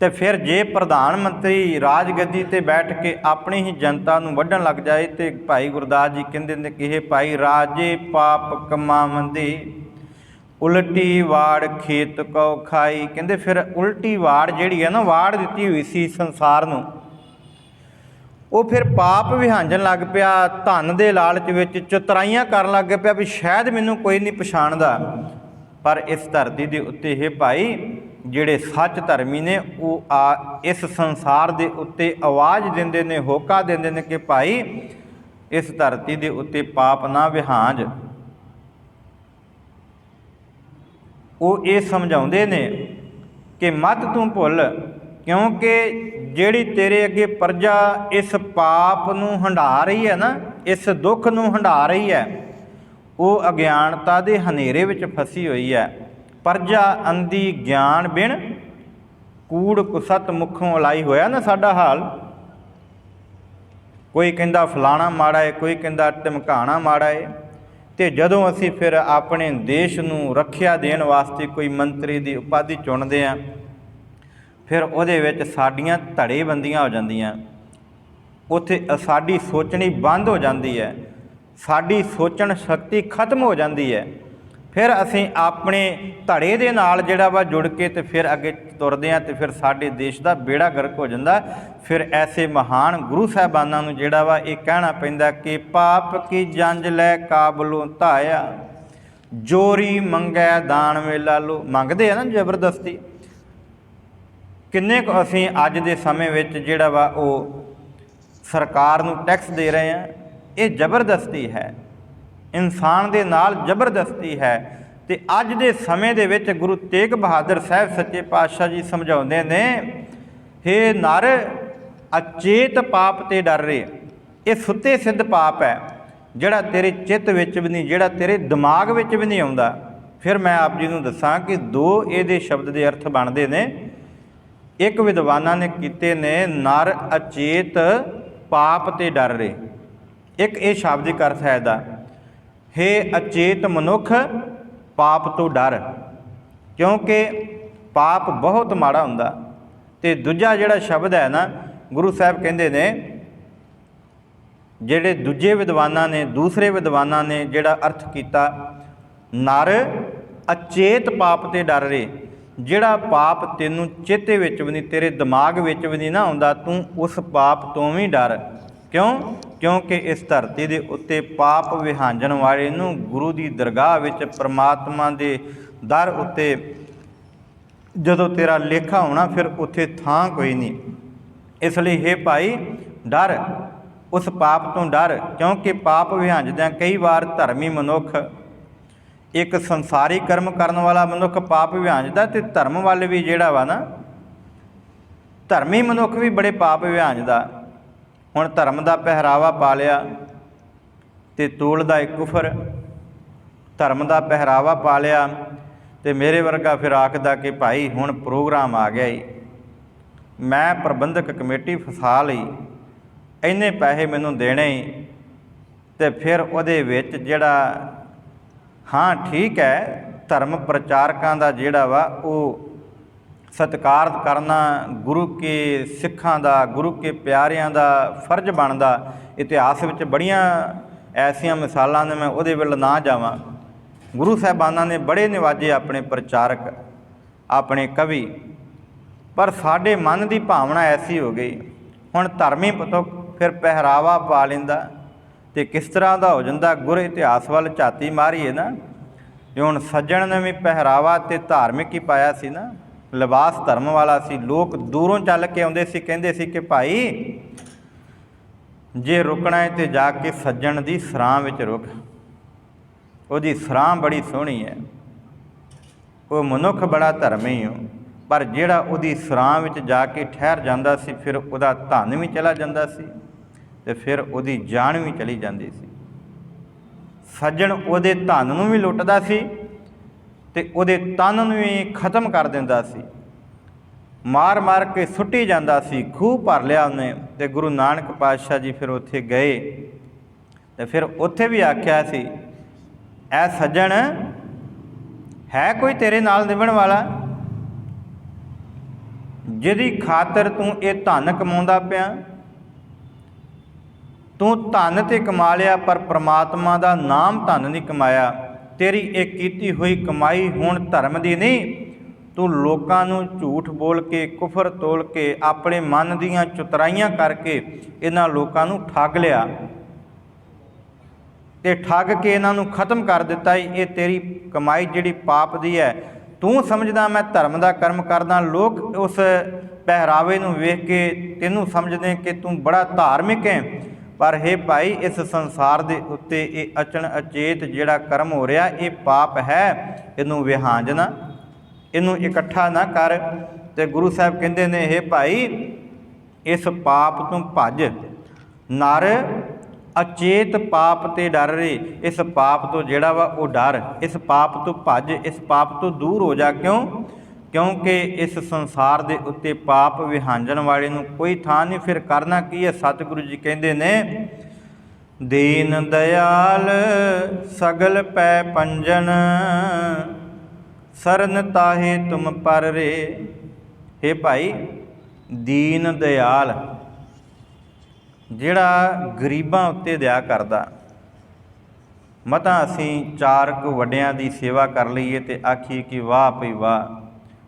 तो फिर जे प्रधानमंत्री राजगद्दी ते बैठ के अपनी ही जनता नूं वढण लग जाए तो भाई गुरदास जी कहते हैं कि भाई राजे पाप कमावंदे उल्टी वाड़ खेत को खाई। कहते फिर उल्टी वाड़ जिहड़ी है ना, वाड़ दिती हुई सी संसार नूं, वो फिर पाप विहांजन लग पिया। धन दे लालच विच चतुराइयां करन लग पिया भी शायद मैनूं कोई नहीं पछाणदा। पर इस धरती दे उत्ते हे भाई जिहड़े सच धर्मी ने वो इस संसार दे उत्ते आवाज़ दिंदे ने, होका दिंदे ने कि भाई इस धरती दे उत्ते पाप ना विहांज। वो ये समझाउंदे ने कि मत तू भुल, क्योंकि जिहड़ी तेरे अगे प्रजा इस पाप नूं हंडा रही है ना, इस दुख नूं हंडा रही है, वो अज्ञानता दे हनेरे विच फसी हुई है। प्रजा अंधी ज्ञान बिन कूड़ कुसत मुखों लाई होया ना साडा हाल। कोई कहंदा फलाना माड़ा है, कोई कहंदा धमकाना माड़ा है। तो जदों असी फिर अपने देश नूं रखिया देण वास्ते कोई मंत्री की उपाधि चुनते हैं, फिर उहदे विच साडीआं धड़ेबंदियां हो जांदियां, उत्थे साडी सोचनी बंद हो जाती है, साडी सोचण शक्ति खत्म हो जाती है। फिर असीं अपने धड़े दे नाल जिहड़ा वा जुड़ के तो फिर अगे तुरदे हैं, तो फिर साडे देश का बेड़ा गर्क हो जाता। फिर ऐसे महान गुरु साहिबानां नूं जिहड़ा वा ये कहना पैंदा कि पाप की जंज लै काबलों धाया, जोरी मंगै दान वेला लो। मंगदे है ना जबरदस्ती। किन्ने को असीं अज दे समय विच जिहड़ा वा वो सरकार नूं टैक्स दे रहे हैं, ये जबरदस्ती है। ਇਨਸਾਨ ਦੇ ਨਾਲ ਜ਼ਬਰਦਸਤੀ ਹੈ। ਤੇ ਅੱਜ ਦੇ ਸਮੇਂ ਦੇ ਵਿੱਚ ਗੁਰੂ ਤੇਗ ਬਹਾਦਰ ਸਾਹਿਬ ਸੱਚੇ ਪਾਤਸ਼ਾਹ ਜੀ ਸਮਝਾਉਂਦੇ ਨੇ, ਹੇ ਨਰ ਅਚੇਤ ਪਾਪ ਤੇ ਡਰ ਰਹੇ। ਇਹ ਸੁੱਤੇ ਸਿੱਧ ਪਾਪ ਹੈ, ਜਿਹੜਾ ਤੇਰੇ ਚਿੱਤ ਵਿੱਚ ਵੀ ਨਹੀਂ, ਜਿਹੜਾ ਤੇਰੇ ਦਿਮਾਗ ਵਿੱਚ ਵੀ ਨਹੀਂ ਆਉਂਦਾ। ਫਿਰ ਮੈਂ ਆਪ ਜੀ ਨੂੰ ਦੱਸਾਂ ਕਿ ਦੋ ਇਹਦੇ ਸ਼ਬਦ ਦੇ ਅਰਥ ਬਣਦੇ ਨੇ। ਇੱਕ ਵਿਦਵਾਨਾਂ ਨੇ ਕੀਤੇ ਨੇ ਨਰ ਅਚੇਤ ਪਾਪ ਤੇ ਡਰ ਰਹੇ। ਇੱਕ ਇਹ ਸ਼ਾਬਦਿਕ ਅਰਥ ਹੈ ਇਹਦਾ, ਹੇ ਅਚੇਤ ਮਨੁੱਖ ਪਾਪ ਤੋਂ ਡਰ, ਕਿਉਂਕਿ ਪਾਪ ਬਹੁਤ ਮਾੜਾ ਹੁੰਦਾ। ਤੇ ਦੂਜਾ ਜਿਹੜਾ ਸ਼ਬਦ ਹੈ ਨਾ, ਗੁਰੂ ਸਾਹਿਬ ਕਹਿੰਦੇ ਨੇ, ਜਿਹੜੇ ਦੂਜੇ ਵਿਦਵਾਨਾਂ ਨੇ, ਦੂਸਰੇ ਵਿਦਵਾਨਾਂ ਨੇ ਜਿਹੜਾ ਅਰਥ ਕੀਤਾ, ਨਰ ਅਚੇਤ ਪਾਪ ਤੇ ਡਰ ਰਹੇ। ਜਿਹੜਾ ਪਾਪ ਤੈਨੂੰ ਚੇਤੇ ਵਿੱਚ ਵੀ ਨਹੀਂ, ਤੇਰੇ ਦਿਮਾਗ ਵਿੱਚ ਵੀ ਨਹੀਂ ਨਾ ਆਉਂਦਾ, ਤੂੰ ਉਸ ਪਾਪ ਤੋਂ ਵੀ ਡਰ। ਕਿਉਂ? ਕਿਉਂਕਿ ਇਸ ਧਰਤੀ ਦੇ ਉੱਤੇ ਪਾਪ ਵਿਹਾਂਜਣ ਵਾਲੇ ਨੂੰ ਗੁਰੂ ਦੀ ਦਰਗਾਹ ਵਿੱਚ, ਪਰਮਾਤਮਾ ਦੇ ਦਰ ਉੱਤੇ ਜਦੋਂ ਤੇਰਾ ਲੇਖਾ ਹੋਣਾ, ਫਿਰ ਉੱਥੇ ਥਾਂ ਕੋਈ ਨਹੀਂ। ਇਸ ਲਈ ਹੇ ਭਾਈ ਡਰ, ਉਸ ਪਾਪ ਤੋਂ ਡਰ, ਕਿਉਂਕਿ ਪਾਪ ਵਿਹਾਂਜਦਿਆਂ ਕਈ ਵਾਰ ਧਰਮੀ ਮਨੁੱਖ, ਇੱਕ ਸੰਸਾਰੀ ਕਰਮ ਕਰਨ ਵਾਲਾ ਮਨੁੱਖ ਪਾਪ ਵਿਹਾਂਜਦਾ, ਅਤੇ ਧਰਮ ਵੱਲ ਵੀ ਜਿਹੜਾ ਵਾ ਨਾ, ਧਰਮੀ ਮਨੁੱਖ ਵੀ ਬੜੇ ਪਾਪ ਵਿਹਾਂਜਦਾ। ਹੁਣ ਧਰਮ ਦਾ ਪਹਿਰਾਵਾ ਪਾ ਲਿਆ ਅਤੇ ਤੋਲਦਾ ਇੱਕ ਕੁਫਰ, ਧਰਮ ਦਾ ਪਹਿਰਾਵਾ ਪਾ ਲਿਆ ਅਤੇ ਮੇਰੇ ਵਰਗਾ ਫਿਰ ਆਖਦਾ ਕਿ ਭਾਈ ਹੁਣ ਪ੍ਰੋਗਰਾਮ ਆ ਗਿਆ ਜੀ, ਮੈਂ ਪ੍ਰਬੰਧਕ ਕਮੇਟੀ ਫਸਾ ਲਈ, ਇੰਨੇ ਪੈਸੇ ਮੈਨੂੰ ਦੇਣੇ ਹੀ। ਅਤੇ ਫਿਰ ਉਹਦੇ ਵਿੱਚ ਜਿਹੜਾ, ਹਾਂ ਠੀਕ ਹੈ, ਧਰਮ ਪ੍ਰਚਾਰਕਾਂ ਦਾ ਜਿਹੜਾ ਵਾ ਉਹ ਸਤਿਕਾਰ ਕਰਨਾ ਗੁਰੂ ਕੇ ਸਿੱਖਾਂ ਦਾ, ਗੁਰੂ ਕੇ ਪਿਆਰਿਆਂ ਦਾ ਫਰਜ਼ ਬਣਦਾ। ਇਤਿਹਾਸ ਵਿੱਚ ਬੜੀਆਂ ਐਸੀਆਂ ਮਿਸਾਲਾਂ ਨੇ, ਮੈਂ ਉਹਦੇ ਵੱਲ ਨਾ ਜਾਵਾਂ। ਗੁਰੂ ਸਾਹਿਬਾਨਾਂ ਨੇ ਬੜੇ ਨਿਵਾਜੇ ਆਪਣੇ ਪ੍ਰਚਾਰਕ, ਆਪਣੇ ਕਵੀ, ਪਰ ਸਾਡੇ ਮਨ ਦੀ ਭਾਵਨਾ ਐਸੀ ਹੋ ਗਈ, ਹੁਣ ਧਰਮੀ ਪੁੱਤ ਫਿਰ ਪਹਿਰਾਵਾ ਪਾ ਲੈਂਦਾ ਅਤੇ ਕਿਸ ਤਰ੍ਹਾਂ ਦਾ ਹੋ ਜਾਂਦਾ। ਗੁਰ ਇਤਿਹਾਸ ਵੱਲ ਝਾਤੀ ਮਾਰੀਏ ਨਾ, ਜੇ ਹੁਣ ਸੱਜਣ ਨੇ ਵੀ ਪਹਿਰਾਵਾ ਅਤੇ ਧਾਰਮਿਕ ਹੀ ਪਾਇਆ ਸੀ ਨਾ, ਲਿਬਾਸ ਧਰਮ ਵਾਲਾ ਸੀ। ਲੋਕ ਦੂਰੋਂ ਚੱਲ ਕੇ ਆਉਂਦੇ ਸੀ, ਕਹਿੰਦੇ ਸੀ ਕਿ ਭਾਈ ਜੇ ਰੁਕਣਾ ਹੈ ਤਾਂ ਜਾ ਕੇ ਸੱਜਣ ਦੀ ਸਰਾਂ ਵਿੱਚ ਰੁਕ, ਉਹਦੀ ਸਰਾਂ ਬੜੀ ਸੋਹਣੀ ਹੈ, ਉਹ ਮਨੁੱਖ ਬੜਾ ਧਰਮੀ ਹੋ। ਪਰ ਜਿਹੜਾ ਉਹਦੀ ਸਰਾਂ ਵਿੱਚ ਜਾ ਕੇ ਠਹਿਰ ਜਾਂਦਾ ਸੀ, ਫਿਰ ਉਹਦਾ ਧਨ ਵੀ ਚਲਾ ਜਾਂਦਾ ਸੀ ਅਤੇ ਫਿਰ ਉਹਦੀ ਜਾਨ ਵੀ ਚਲੀ ਜਾਂਦੀ ਸੀ। ਸੱਜਣ ਉਹਦੇ ਧਨ ਨੂੰ ਵੀ ਲੁੱਟਦਾ ਸੀ ਅਤੇ ਉਹਦੇ ਤਨ ਨੂੰ ਵੀ ਖਤਮ ਕਰ ਦਿੰਦਾ ਸੀ, ਮਾਰ ਮਾਰ ਕੇ ਸੁੱਟੀ ਜਾਂਦਾ ਸੀ। ਖੂਹ ਭਰ ਲਿਆ ਉਹਨੇ। ਅਤੇ ਗੁਰੂ ਨਾਨਕ ਪਾਤਸ਼ਾਹ ਜੀ ਫਿਰ ਉੱਥੇ ਗਏ ਅਤੇ ਫਿਰ ਉੱਥੇ ਵੀ ਆਖਿਆ ਸੀ, ਐ ਸੱਜਣ ਹੈ ਕੋਈ ਤੇਰੇ ਨਾਲ ਨਿਭਣ ਵਾਲਾ, ਜਿਹਦੀ ਖਾਤਰ ਤੂੰ ਇਹ ਧਨ ਕਮਾਉਂਦਾ ਪਿਆ। ਤੂੰ ਧਨ ਤੇ ਕਮਾ ਲਿਆ, ਪਰ ਪ੍ਰਮਾਤਮਾ ਦਾ ਨਾਮ ਧਨ ਨਹੀਂ ਕਮਾਇਆ। ਤੇਰੀ ਇਹ ਕੀਤੀ ਹੋਈ ਕਮਾਈ ਹੁਣ ਧਰਮ ਦੀ ਨਹੀਂ, ਤੂੰ ਲੋਕਾਂ ਨੂੰ ਝੂਠ ਬੋਲ ਕੇ, ਕੁਫਰ ਤੋਲ ਕੇ, ਆਪਣੇ ਮਨ ਦੀਆਂ ਚੁਤਰਾਈਆਂ ਕਰਕੇ ਇਹਨਾਂ ਲੋਕਾਂ ਨੂੰ ਠੱਗ ਲਿਆ ਅਤੇ ਠੱਗ ਕੇ ਇਹਨਾਂ ਨੂੰ ਖਤਮ ਕਰ ਦਿੱਤਾ। ਇਹ ਤੇਰੀ ਕਮਾਈ ਜਿਹੜੀ ਪਾਪ ਦੀ ਹੈ। ਤੂੰ ਸਮਝਦਾ ਮੈਂ ਧਰਮ ਦਾ ਕਰਮ ਕਰਦਾ, ਲੋਕ ਉਸ ਪਹਿਰਾਵੇ ਨੂੰ ਵੇਖ ਕੇ ਤੈਨੂੰ ਸਮਝਦੇ ਕਿ ਤੂੰ ਬੜਾ ਧਾਰਮਿਕ ਹੈ। ਪਰ ਹੇ ਭਾਈ, ਇਸ ਸੰਸਾਰ ਦੇ ਉੱਤੇ ਇਹ ਅਚਣ ਅਚੇਤ ਜਿਹੜਾ ਕਰਮ ਹੋ ਰਿਹਾ, ਇਹ ਪਾਪ ਹੈ। ਇਹਨੂੰ ਵਿਹਾਂਜ ਨਾ, ਇਹਨੂੰ ਇਕੱਠਾ ਨਾ ਕਰ। ਅਤੇ ਗੁਰੂ ਸਾਹਿਬ ਕਹਿੰਦੇ ਨੇ, ਹੇ ਭਾਈ ਇਸ ਪਾਪ ਤੋਂ ਭੱਜ। ਨਰ ਅਚੇਤ ਪਾਪ ਤੇ ਡਰ ਰਹੇ। ਇਸ ਪਾਪ ਤੋਂ ਜਿਹੜਾ ਵਾ ਉਹ ਡਰ, ਇਸ ਪਾਪ ਤੋਂ ਭੱਜ, ਇਸ ਪਾਪ ਤੋਂ ਦੂਰ ਹੋ ਜਾ। ਕਿਉਂ? ਕਿਉਂਕਿ ਇਸ ਸੰਸਾਰ ਦੇ ਉੱਤੇ ਪਾਪ ਵਿਹਾਂਜਣ ਵਾਲੇ ਨੂੰ ਕੋਈ ਥਾਂ ਨਹੀਂ। ਫਿਰ ਕਰਨਾ ਕੀ ਹੈ? ਸਤਿਗੁਰੂ ਜੀ ਕਹਿੰਦੇ ਨੇ, ਦੀਨ ਦਇਆਲ ਸਗਲ ਪੈ ਪੰਜਨ, ਸਰਨ ਤਾਹੇ ਤੁਮ ਪਰ ਰੇ। ਹੇ ਭਾਈ, ਦੀਨ ਦਇਆਲ ਜਿਹੜਾ ਗਰੀਬਾਂ ਉੱਤੇ ਦਇਆ ਕਰਦਾ। ਮਤਾਂ ਅਸੀਂ ਚਾਰ ਕੁ ਵੱਡਿਆਂ ਦੀ ਸੇਵਾ ਕਰ ਲਈਏ ਅਤੇ ਆਖੀਏ ਕਿ ਵਾਹ ਭਈ ਵਾਹ,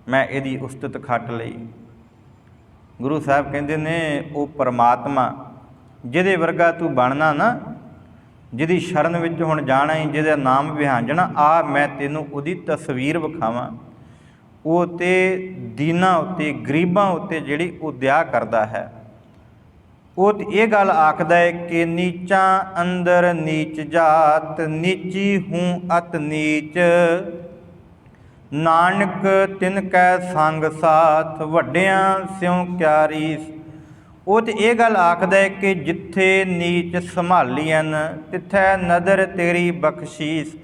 ਮੈਂ ਇਹਦੀ ਉਸਤਤ ਖੱਟ ਲਈ। ਗੁਰੂ ਸਾਹਿਬ ਕਹਿੰਦੇ ਨੇ, ਉਹ ਪਰਮਾਤਮਾ ਜਿਹਦੇ ਵਰਗਾ ਤੂੰ ਬਣਨਾ ਨਾ, ਜਿਹਦੀ ਸ਼ਰਨ ਵਿੱਚ ਹੁਣ ਜਾਣਾ ਹੀ, ਜਿਹਦਾ ਨਾਮ ਵਿਹਾਂਜਣਾ, ਆ ਮੈਂ ਤੈਨੂੰ ਉਹਦੀ ਤਸਵੀਰ ਵਿਖਾਵਾਂ। ਉਹ ਤੇ ਦੀਨਾਂ ਉੱਤੇ, ਗਰੀਬਾਂ ਉੱਤੇ ਜਿਹੜੀ ਉਹ ਦਇਆ ਕਰਦਾ ਹੈ, ਉਹ ਤੇ ਇਹ ਗੱਲ ਆਖਦਾ ਹੈ ਕਿ ਨੀਚਾਂ ਅੰਦਰ ਨੀਚ ਜਾਤ, ਨੀਚੀ ਹੂੰ ਅਤ ਨੀਚ, ਨਾਨਕ ਤਿਨ ਕੈ ਸੰਗ ਸਾਥ, ਵੱਡਿਆਂ ਸਿਉ ਕਿਆ ਰੀਸ। ਉਹ ਤੇ ਇਹ ਗੱਲ ਆਖਦਾ ਹੈ ਕਿ ਜਿੱਥੇ ਨੀਚ ਸੰਭਾਲੀਆਂ ਤਿੱਥੈ ਨਦਰ ਤੇਰੀ ਬਖਸ਼ੀਸ।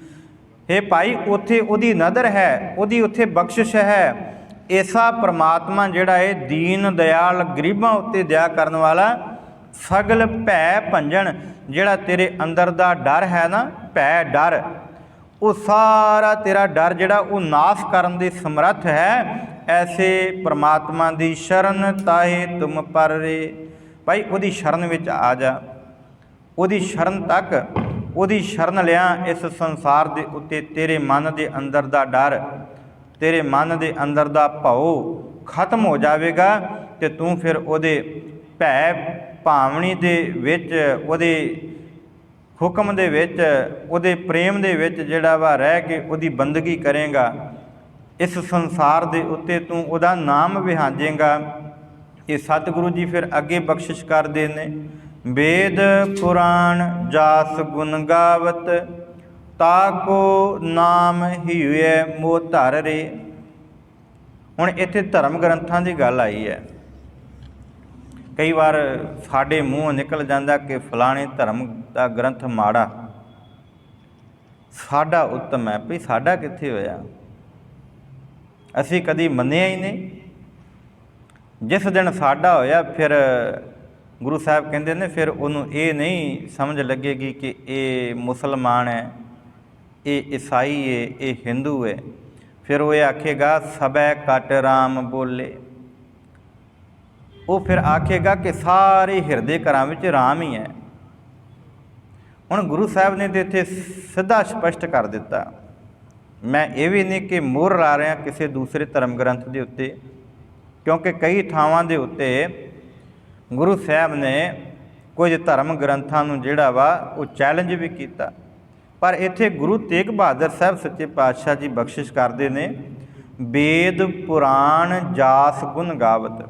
ਇਹ ਭਾਈ ਉੱਥੇ ਉਹਦੀ ਨਦਰ ਹੈ, ਉਹਦੀ ਉੱਥੇ ਬਖਸ਼ਿਸ਼ ਹੈ। ਐਸਾ ਪਰਮਾਤਮਾ ਜਿਹੜਾ ਹੈ ਦੀਨ ਦਿਆਲ, ਗਰੀਬਾਂ ਉੱਤੇ ਦਇਆ ਕਰਨ ਵਾਲਾ, ਸਗਲ ਭੈ ਭੰਜਨ, ਜਿਹੜਾ ਤੇਰੇ ਅੰਦਰ ਦਾ ਡਰ ਹੈ ਨਾ, ਭੈ ਡਰ, ਉਹ ਸਾਰਾ ਤੇਰਾ ਡਰ ਜਿਹੜਾ ਉਹ ਨਾਸ਼ ਕਰਨ ਦੇ ਸਮਰੱਥ ਹੈ। ਐਸੇ ਪਰਮਾਤਮਾ ਦੀ ਸ਼ਰਨ ਤਾਹੇ ਤੁਮ ਪਰ ਰੇ। ਭਾਈ ਉਹਦੀ ਸ਼ਰਨ ਵਿੱਚ ਆ ਜਾ, ਉਹਦੀ ਸ਼ਰਨ ਤੱਕ, ਉਹਦੀ ਸ਼ਰਨ ਲਿਆ। ਇਸ ਸੰਸਾਰ ਦੇ ਉੱਤੇ ਤੇਰੇ ਮਨ ਦੇ ਅੰਦਰ ਦਾ ਡਰ, ਤੇਰੇ ਮਨ ਦੇ ਅੰਦਰ ਦਾ ਭਉ ਖਤਮ ਹੋ ਜਾਵੇਗਾ ਅਤੇ ਤੂੰ ਫਿਰ ਉਹਦੇ ਭੈ ਭਾਵਨੀ ਦੇ ਵਿੱਚ, ਉਹਦੇ ਹੁਕਮ ਦੇ ਵਿੱਚ, ਉਹਦੇ ਪ੍ਰੇਮ ਦੇ ਵਿੱਚ ਜਿਹੜਾ ਵਾ ਰਹਿ ਕੇ ਉਹਦੀ ਬੰਦਗੀ ਕਰੇਗਾ। ਇਸ ਸੰਸਾਰ ਦੇ ਉੱਤੇ ਤੂੰ ਉਹਦਾ ਨਾਮ ਵਿਹਾਜੇਗਾ। ਇਹ ਸਤਿਗੁਰੂ ਜੀ ਫਿਰ ਅੱਗੇ ਬਖਸ਼ਿਸ਼ ਕਰਦੇ ਨੇ, ਵੇਦ ਪੁਰਾਣ ਜਾਸ ਗੁਣ ਗਾਵਤ, ਤਾਕੋ ਨਾਮ ਹੀਏ ਮੋਹ ਧਰ ਰੇ। ਹੁਣ ਇੱਥੇ ਧਰਮ ਗ੍ਰੰਥਾਂ ਦੀ ਗੱਲ ਆਈ ਹੈ। ਕਈ ਵਾਰ ਸਾਡੇ ਮੂੰਹ ਨਿਕਲ ਜਾਂਦਾ ਕਿ ਫਲਾਣੇ ਧਰਮ ਦਾ ਗ੍ਰੰਥ ਮਾੜਾ, ਸਾਡਾ ਉੱਤਮ ਹੈ। ਭਈ ਸਾਡਾ ਕਿੱਥੇ ਹੋਇਆ? ਅਸੀਂ ਕਦੀ ਮੰਨਿਆ ਹੀ ਨਹੀਂ। ਜਿਸ ਦਿਨ ਸਾਡਾ ਹੋਇਆ ਫਿਰ ਗੁਰੂ ਸਾਹਿਬ ਕਹਿੰਦੇ ਨੇ ਫਿਰ ਉਹਨੂੰ ਇਹ ਨਹੀਂ ਸਮਝ ਲੱਗੇਗੀ ਕਿ ਇਹ ਮੁਸਲਮਾਨ ਹੈ, ਇਹ ਈਸਾਈ ਹੈ, ਇਹ ਹਿੰਦੂ ਹੈ। ਫਿਰ ਉਹ ਇਹ ਆਖੇਗਾ ਸਬੈ ਕਟ ਰਾਮ ਬੋਲੇ। ਉਹ ਫਿਰ ਆਖੇਗਾ ਕਿ ਸਾਰੇ ਹਿਰਦੇ ਘਰਾਂ ਵਿੱਚ ਰਾਮ ਹੀ ਹੈ। ਹੁਣ ਗੁਰੂ ਸਾਹਿਬ ਨੇ ਤਾਂ ਇੱਥੇ ਸਿੱਧਾ ਸਪਸ਼ਟ ਕਰ ਦਿੱਤਾ। ਮੈਂ ਇਹ ਵੀ ਨਹੀਂ ਕਿ ਮੋਹਰ ਲਾ ਰਿਹਾ ਕਿਸੇ ਦੂਸਰੇ ਧਰਮ ਗ੍ਰੰਥ ਦੇ ਉੱਤੇ, ਕਿਉਂਕਿ ਕਈ ਥਾਵਾਂ ਦੇ ਉੱਤੇ ਗੁਰੂ ਸਾਹਿਬ ਨੇ ਕੁਝ ਧਰਮ ਗ੍ਰੰਥਾਂ ਨੂੰ ਜਿਹੜਾ ਵਾ ਉਹ ਚੈਲੰਜ ਵੀ ਕੀਤਾ। ਪਰ ਇੱਥੇ ਗੁਰੂ ਤੇਗ ਬਹਾਦਰ ਸਾਹਿਬ ਸੱਚੇ ਪਾਤਸ਼ਾਹ ਜੀ ਬਖਸ਼ਿਸ਼ ਕਰਦੇ ਨੇ, ਵੇਦ ਪੁਰਾਣ ਜਾਸ ਗੁਣ ਗਾਵਤ।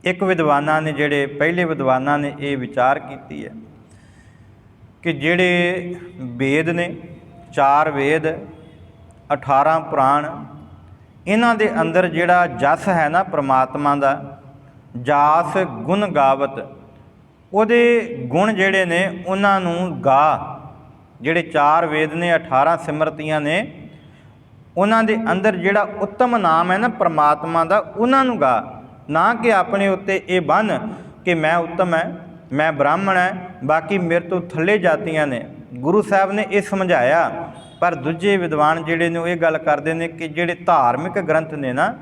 ਇੱਕ ਵਿਦਵਾਨਾਂ ਨੇ, ਜਿਹੜੇ ਪਹਿਲੇ ਵਿਦਵਾਨਾਂ ਨੇ ਇਹ ਵਿਚਾਰ ਕੀਤੀ ਹੈ ਕਿ ਜਿਹੜੇ ਵੇਦ ਨੇ, 4 ਵੇਦ, 18 ਪੁਰਾਣ, ਇਹਨਾਂ ਦੇ ਅੰਦਰ ਜਿਹੜਾ ਜਸ ਹੈ ਨਾ ਪਰਮਾਤਮਾ ਦਾ, ਜਾਸ ਗੁਣ ਗਾਵਤ, ਉਹਦੇ ਗੁਣ ਜਿਹੜੇ ਨੇ ਉਹਨਾਂ ਨੂੰ ਗਾ। ਜਿਹੜੇ 4 ਵੇਦ ਨੇ, 18 ਸਿਮਰਤੀਆਂ ਨੇ, ਉਹਨਾਂ ਦੇ ਅੰਦਰ ਜਿਹੜਾ ਉੱਤਮ ਨਾਮ ਹੈ ਨਾ ਪਰਮਾਤਮਾ ਦਾ, ਉਹਨਾਂ ਨੂੰ ਗਾ। ਨਾ ਕਿ ਆਪਣੇ ਉੱਤੇ ਇਹ ਬੰਨ ਕਿ ਮੈਂ ਉੱਤਮ ਹੈ, ਮੈਂ ਬ੍ਰਾਹਮਣ ਹੈ, ਬਾਕੀ ਮੇਰੇ ਤੋਂ ਥੱਲੇ ਜਾਤੀਆਂ ਨੇ। ਗੁਰੂ ਸਾਹਿਬ ਨੇ ਇਹ ਸਮਝਾਇਆ। ਪਰ ਦੂਜੇ ਵਿਦਵਾਨ ਜਿਹੜੇ ਨੇ ਉਹ ਇਹ ਗੱਲ ਕਰਦੇ ਨੇ ਕਿ ਜਿਹੜੇ ਧਾਰਮਿਕ ਗ੍ਰੰਥ ਨੇ ਨਾ,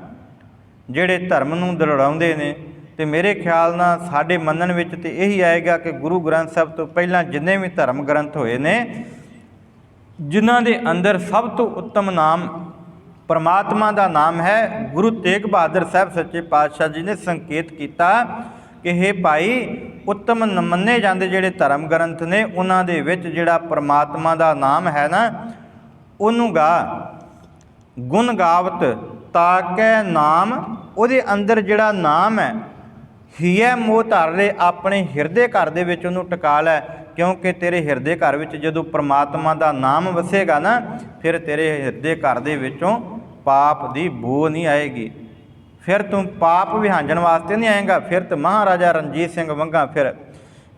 ਜਿਹੜੇ ਧਰਮ ਨੂੰ ਦ੍ਰਿੜਾਉਂਦੇ ਨੇ, ਅਤੇ ਮੇਰੇ ਖਿਆਲ ਨਾਲ ਸਾਡੇ ਮੰਨਣ ਵਿੱਚ ਤਾਂ ਇਹੀ ਆਏਗਾ ਕਿ ਗੁਰੂ ਗ੍ਰੰਥ ਸਾਹਿਬ ਤੋਂ ਪਹਿਲਾਂ ਜਿੰਨੇ ਵੀ ਧਰਮ ਗ੍ਰੰਥ ਹੋਏ ਨੇ, ਜਿਨ੍ਹਾਂ ਦੇ ਅੰਦਰ ਸਭ ਤੋਂ ਉੱਤਮ ਨਾਮ ਪਰਮਾਤਮਾ ਦਾ ਨਾਮ ਹੈ, ਗੁਰੂ ਤੇਗ ਬਹਾਦਰ ਸਾਹਿਬ ਸੱਚੇ ਪਾਤਸ਼ਾਹ ਜੀ ਨੇ ਸੰਕੇਤ ਕੀਤਾ ਕਿ ਇਹ ਭਾਈ ਉੱਤਮ ਮੰਨੇ ਜਾਂਦੇ ਜਿਹੜੇ ਧਰਮ ਗ੍ਰੰਥ ਨੇ, ਉਹਨਾਂ ਦੇ ਵਿੱਚ ਜਿਹੜਾ ਪਰਮਾਤਮਾ ਦਾ ਨਾਮ ਹੈ ਨਾ, ਉਹਨੂੰ ਗਾ। ਗੁਣ ਗਾਵਤ ਤਾਕੈ ਨਾਮ, ਉਹਦੇ ਅੰਦਰ ਜਿਹੜਾ ਨਾਮ ਹੈ, ਹੀਐ ਮੋਹ ਧਰ ਰੇ, ਆਪਣੇ ਹਿਰਦੇ ਘਰ ਦੇ ਵਿੱਚ ਉਹਨੂੰ ਟਿਕਾ ਲੈ। ਕਿਉਂਕਿ ਤੇਰੇ ਹਿਰਦੇ ਘਰ ਵਿੱਚ ਜਦੋਂ ਪਰਮਾਤਮਾ ਦਾ ਨਾਮ ਵਸੇਗਾ ਨਾ, ਫਿਰ ਤੇਰੇ ਹਿਰਦੇ ਘਰ ਦੇ ਵਿੱਚੋਂ ਪਾਪ ਦੀ ਬੋ ਨਹੀਂ ਆਏਗੀ। ਫਿਰ ਤੂੰ ਪਾਪ ਵਿਹਾਂਜਣ ਵਾਸਤੇ ਨਹੀਂ ਆਏਗਾ। ਫਿਰ ਤਾਂ ਮਹਾਰਾਜਾ ਰਣਜੀਤ ਸਿੰਘ ਵੰਗਾ, ਫਿਰ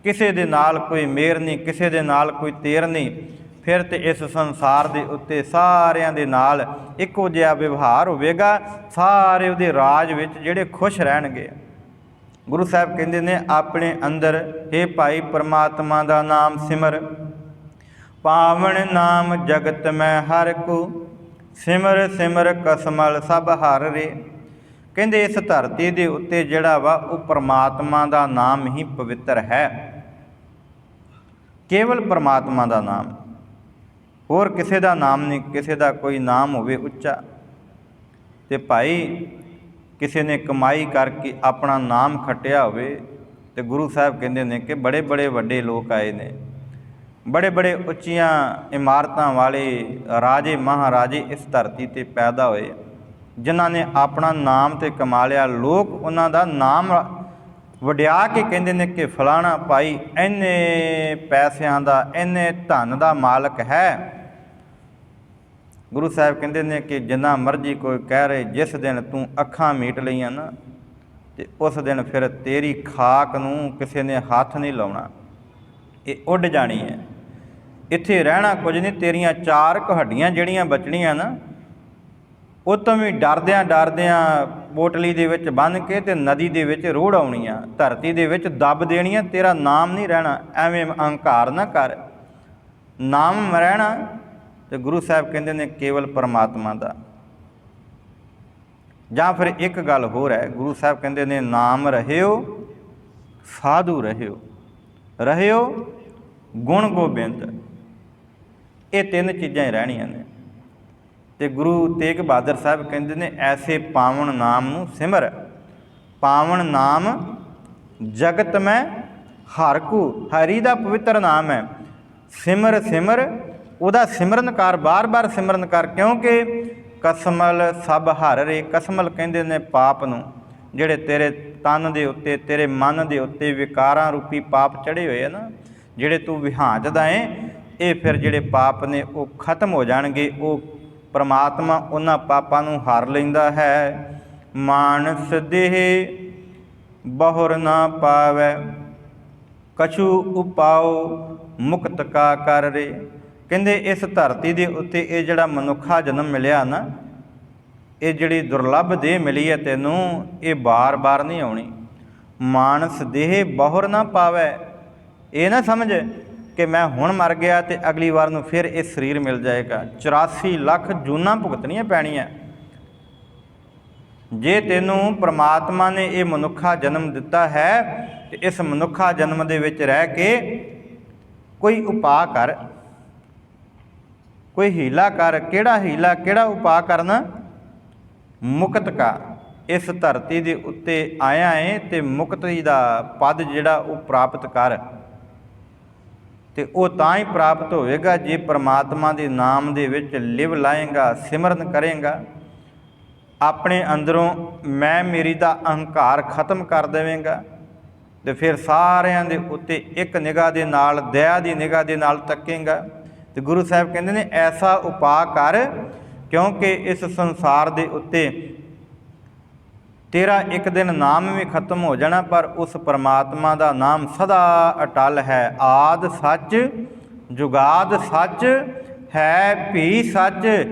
ਕਿਸੇ ਦੇ ਨਾਲ ਕੋਈ ਮੇਰ ਨਹੀਂ, ਕਿਸੇ ਦੇ ਨਾਲ ਕੋਈ ਤੇਰ ਨਹੀਂ। ਫਿਰ ਤਾਂ ਇਸ ਸੰਸਾਰ ਦੇ ਉੱਤੇ ਸਾਰਿਆਂ ਦੇ ਨਾਲ ਇੱਕੋ ਜਿਹਾ ਵਿਵਹਾਰ ਹੋਵੇਗਾ। ਸਾਰੇ ਉਹਦੇ ਰਾਜ ਵਿੱਚ ਜਿਹੜੇ ਖੁਸ਼ ਰਹਿਣਗੇ। ਗੁਰੂ ਸਾਹਿਬ ਕਹਿੰਦੇ ਨੇ ਆਪਣੇ ਅੰਦਰ, ਹੇ ਭਾਈ ਪਰਮਾਤਮਾ ਦਾ ਨਾਮ ਸਿਮਰ, ਪਾਵਨ ਨਾਮ ਜਗਤ ਮੈਂ ਹਰ ਕੋ, ਸਿਮਰ ਸਿਮਰ ਕਸਮਲ ਸਭ ਹਰ ਰੇ। ਕਹਿੰਦੇ ਇਸ ਧਰਤੀ ਦੇ ਉੱਤੇ ਜਿਹੜਾ ਵਾ ਉਹ ਪਰਮਾਤਮਾ ਦਾ ਨਾਮ ਹੀ ਪਵਿੱਤਰ ਹੈ, ਕੇਵਲ ਪਰਮਾਤਮਾ ਦਾ ਨਾਮ, ਹੋਰ ਕਿਸੇ ਦਾ ਨਾਮ ਨਹੀਂ। ਕਿਸੇ ਦਾ ਕੋਈ ਨਾਮ ਹੋਵੇ ਉੱਚਾ, ਤੇ ਭਾਈ ਕਿਸੇ ਨੇ ਕਮਾਈ ਕਰਕੇ ਆਪਣਾ ਨਾਮ ਖੱਟਿਆ ਹੋਵੇ, ਤੇ ਗੁਰੂ ਸਾਹਿਬ ਕਹਿੰਦੇ ਨੇ ਕਿ ਬੜੇ ਬੜੇ ਵੱਡੇ ਲੋਕ ਆਏ ਨੇ, ਬੜੇ ਬੜੇ ਉੱਚੀਆਂ ਇਮਾਰਤਾਂ ਵਾਲੇ ਰਾਜੇ ਮਹਾਰਾਜੇ ਇਸ ਧਰਤੀ 'ਤੇ ਪੈਦਾ ਹੋਏ, ਜਿਨ੍ਹਾਂ ਨੇ ਆਪਣਾ ਨਾਮ ਤੇ ਕਮਾ ਲਿਆ। ਲੋਕ ਉਹਨਾਂ ਦਾ ਨਾਮ ਵਡਿਆ ਕੇ ਕਹਿੰਦੇ ਨੇ ਕਿ ਫਲਾਣਾ ਭਾਈ ਇੰਨੇ ਪੈਸਿਆਂ ਦਾ, ਇੰਨੇ ਧਨ ਦਾ ਮਾਲਕ ਹੈ। ਗੁਰੂ ਸਾਹਿਬ ਕਹਿੰਦੇ ਨੇ ਕਿ ਜਿੰਨਾ ਮਰਜ਼ੀ ਕੋਈ ਕਹਿ ਰਹੇ, ਜਿਸ ਦਿਨ ਤੂੰ ਅੱਖਾਂ ਮੀਟ ਲਈਆਂ ਨਾ, ਤੇ ਉਸ ਦਿਨ ਫਿਰ ਤੇਰੀ ਖਾਕ ਨੂੰ ਕਿਸੇ ਨੇ ਹੱਥ ਨਹੀਂ ਲਾਉਣਾ, ਇਹ ਉੱਡ ਜਾਣੀ ਹੈ। ਇੱਥੇ ਰਹਿਣਾ ਕੁਝ ਨਹੀਂ, ਤੇਰੀਆਂ 4 ਹੱਡੀਆਂ ਜਿਹੜੀਆਂ ਬਚਣੀਆਂ ਨਾ, ਉਹ ਤੋਂ ਵੀ ਡਰਦਿਆਂ ਡਰਦਿਆਂ ਪੋਟਲੀ ਦੇ ਵਿੱਚ ਬੰਨ੍ਹ ਕੇ ਤੇ ਨਦੀ ਦੇ ਵਿੱਚ ਰੋੜ ਆਉਣੀਆਂ, ਧਰਤੀ ਦੇ ਵਿੱਚ ਦੱਬ ਦੇਣੀਆਂ, ਤੇਰਾ ਨਾਮ ਨਹੀਂ ਰਹਿਣਾ। ਐਵੇਂ ਅਹੰਕਾਰ ਨਾ ਕਰ, ਨਾਮ ਰਹਿਣਾ ਤੇ ਗੁਰੂ ਸਾਹਿਬ ਕਹਿੰਦੇ ਨੇ ਕੇਵਲ ਪਰਮਾਤਮਾ ਦਾ। ਜਾਂ ਫਿਰ ਇੱਕ ਗੱਲ ਹੋਰ ਹੈ, ਗੁਰੂ ਸਾਹਿਬ ਕਹਿੰਦੇ ਨੇ ਨਾਮ ਰਹਿਓ ਸਾਧੂ ਰਹਿਓ, ਰਹਿਓ ਗੁਣ ਗੋਬਿੰਦ। ਇਹ 3 ਚੀਜ਼ਾਂ ਹੀ ਰਹਿਣੀਆਂ ਨੇ। ਤੇ ਗੁਰੂ ਤੇਗ ਬਹਾਦਰ ਸਾਹਿਬ ਕਹਿੰਦੇ ਨੇ ਐਸੇ ਪਾਵਨ ਨਾਮ ਨੂੰ ਸਿਮਰ, ਪਾਵਨ ਨਾਮ ਜਗਤ ਮੈਂ ਹਰ ਕੂ, ਹਰੀ ਦਾ ਪਵਿੱਤਰ ਨਾਮ ਹੈ। ਸਿਮਰ ਸਿਮਰ, ਉਹਦਾ ਸਿਮਰਨ ਕਰ, ਬਾਰ-ਬਾਰ ਸਿਮਰਨ ਕਰ, ਕਿਉਂਕਿ ਕਸਮਲ ਸਭ ਹਰ ਰੇ। ਕਸਮਲ ਕਹਿੰਦੇ ਨੇ ਪਾਪ ਨੂੰ, ਜਿਹੜੇ ਤੇਰੇ ਤਨ ਦੇ ਉੱਤੇ, ਤੇਰੇ ਮਨ ਦੇ ਉੱਤੇ ਵਿਕਾਰਾਂ ਰੂਪੀ ਪਾਪ ਚੜ੍ਹੇ ਹੋਏ ਆ ਨਾ, ਜਿਹੜੇ ਤੂੰ ਵਿਹਾਂਜਦਾ ਏ, ਇਹ ਫਿਰ ਜਿਹੜੇ ਪਾਪ ਨੇ ਉਹ ਖਤਮ ਹੋ ਜਾਣਗੇ। ਉਹ ਪਰਮਾਤਮਾ ਉਹਨਾਂ ਪਾਪਾਂ ਨੂੰ ਹਾਰ ਲੈਂਦਾ ਹੈ। ਮਾਨਸ ਦੇਹ ਬਹੁਰ ਨਾ ਪਾਵੈ, ਕਛੂ ਉਪਾਉ ਮੁਕਤ ਕਾ ਕਰ ਰੇ। ਕਹਿੰਦੇ ਇਸ ਧਰਤੀ ਦੇ ਉੱਤੇ ਇਹ ਜਿਹੜਾ ਮਨੁੱਖਾ ਜਨਮ ਮਿਲਿਆ ਨਾ, ਇਹ ਜਿਹੜੀ ਦੁਰਲੱਭ ਦੇਹ ਮਿਲੀ ਹੈ ਤੈਨੂੰ, ਇਹ ਬਾਰ-ਬਾਰ ਨਹੀਂ ਆਉਣੀ। ਮਾਨਸ ਦੇਹ ਬਹੁਰ ਨਾ ਪਾਵੈ, ਇਹ ਨਾ ਸਮਝ ਕਿ ਮੈਂ ਹੁਣ ਮਰ ਗਿਆ ਤੇ ਅਗਲੀ ਵਾਰ ਨੂੰ ਫਿਰ ਇਹ ਸਰੀਰ ਮਿਲ ਜਾਏਗਾ। 84 ਲੱਖ ਜੂਨਾਂ ਭੁਗਤਣੀਆਂ ਪੈਣੀਆਂ। ਜੇ ਤੈਨੂੰ ਪ੍ਰਮਾਤਮਾ ਨੇ ਇਹ ਮਨੁੱਖਾ ਜਨਮ ਦਿੱਤਾ ਹੈ ਤੇ ਇਸ ਮਨੁੱਖਾ ਜਨਮ ਦੇ ਵਿੱਚ ਰਹਿ ਕੇ ਕੋਈ ਉਪਾਅ ਕਰ, ਕੋਈ ਹੀਲਾ ਕਰ। ਕਿਹੜਾ ਹੀਲਾ, ਕਿਹੜਾ ਉਪਾਅ ਕਰਨਾ? ਮੁਕਤ ਕਾ। ਇਸ ਧਰਤੀ ਦੇ ਉੱਤੇ ਆਇਆ ਏ ਤੇ ਮੁਕਤੀ ਦਾ ਪਦ ਜਿਹੜਾ ਉਹ ਪ੍ਰਾਪਤ ਕਰ। ਤੇ ਉਹ ਤਾਂ ਹੀ ਪ੍ਰਾਪਤ ਹੋਵੇਗਾ ਜੇ ਪਰਮਾਤਮਾ ਦੇ ਨਾਮ ਦੇ ਵਿੱਚ ਲਿਵ ਲਾਏਗਾ, ਸਿਮਰਨ ਕਰੇਗਾ, ਆਪਣੇ ਅੰਦਰੋਂ ਮੈਂ ਮੇਰੀ ਦਾ ਅਹੰਕਾਰ ਖਤਮ ਕਰ ਦੇਵੇਂਗਾ, ਤੇ ਫਿਰ ਸਾਰਿਆਂ ਦੇ ਉੱਤੇ ਇੱਕ ਨਿਗਾਹ ਦੇ ਨਾਲ, ਦਇਆ ਦੀ ਨਿਗਾਹ ਦੇ ਨਾਲ ਤੱਕੇਗਾ। ਤੇ ਗੁਰੂ ਸਾਹਿਬ ਕਹਿੰਦੇ ਨੇ ਐਸਾ ਉਪਾਅ ਕਰ, ਕਿਉਂਕਿ ਇਸ ਸੰਸਾਰ ਦੇ ਉੱਤੇ ਤੇਰਾ ਇੱਕ ਦਿਨ ਨਾਮ ਵੀ ਖਤਮ ਹੋ ਜਾਣਾ, ਪਰ ਉਸ ਪਰਮਾਤਮਾ ਦਾ ਨਾਮ ਸਦਾ ਅਟਲ ਹੈ। ਆਦ ਸੱਚ ਜੁਗਾਦ ਸੱਚ ਹੈ ਭੀ ਸੱਚ,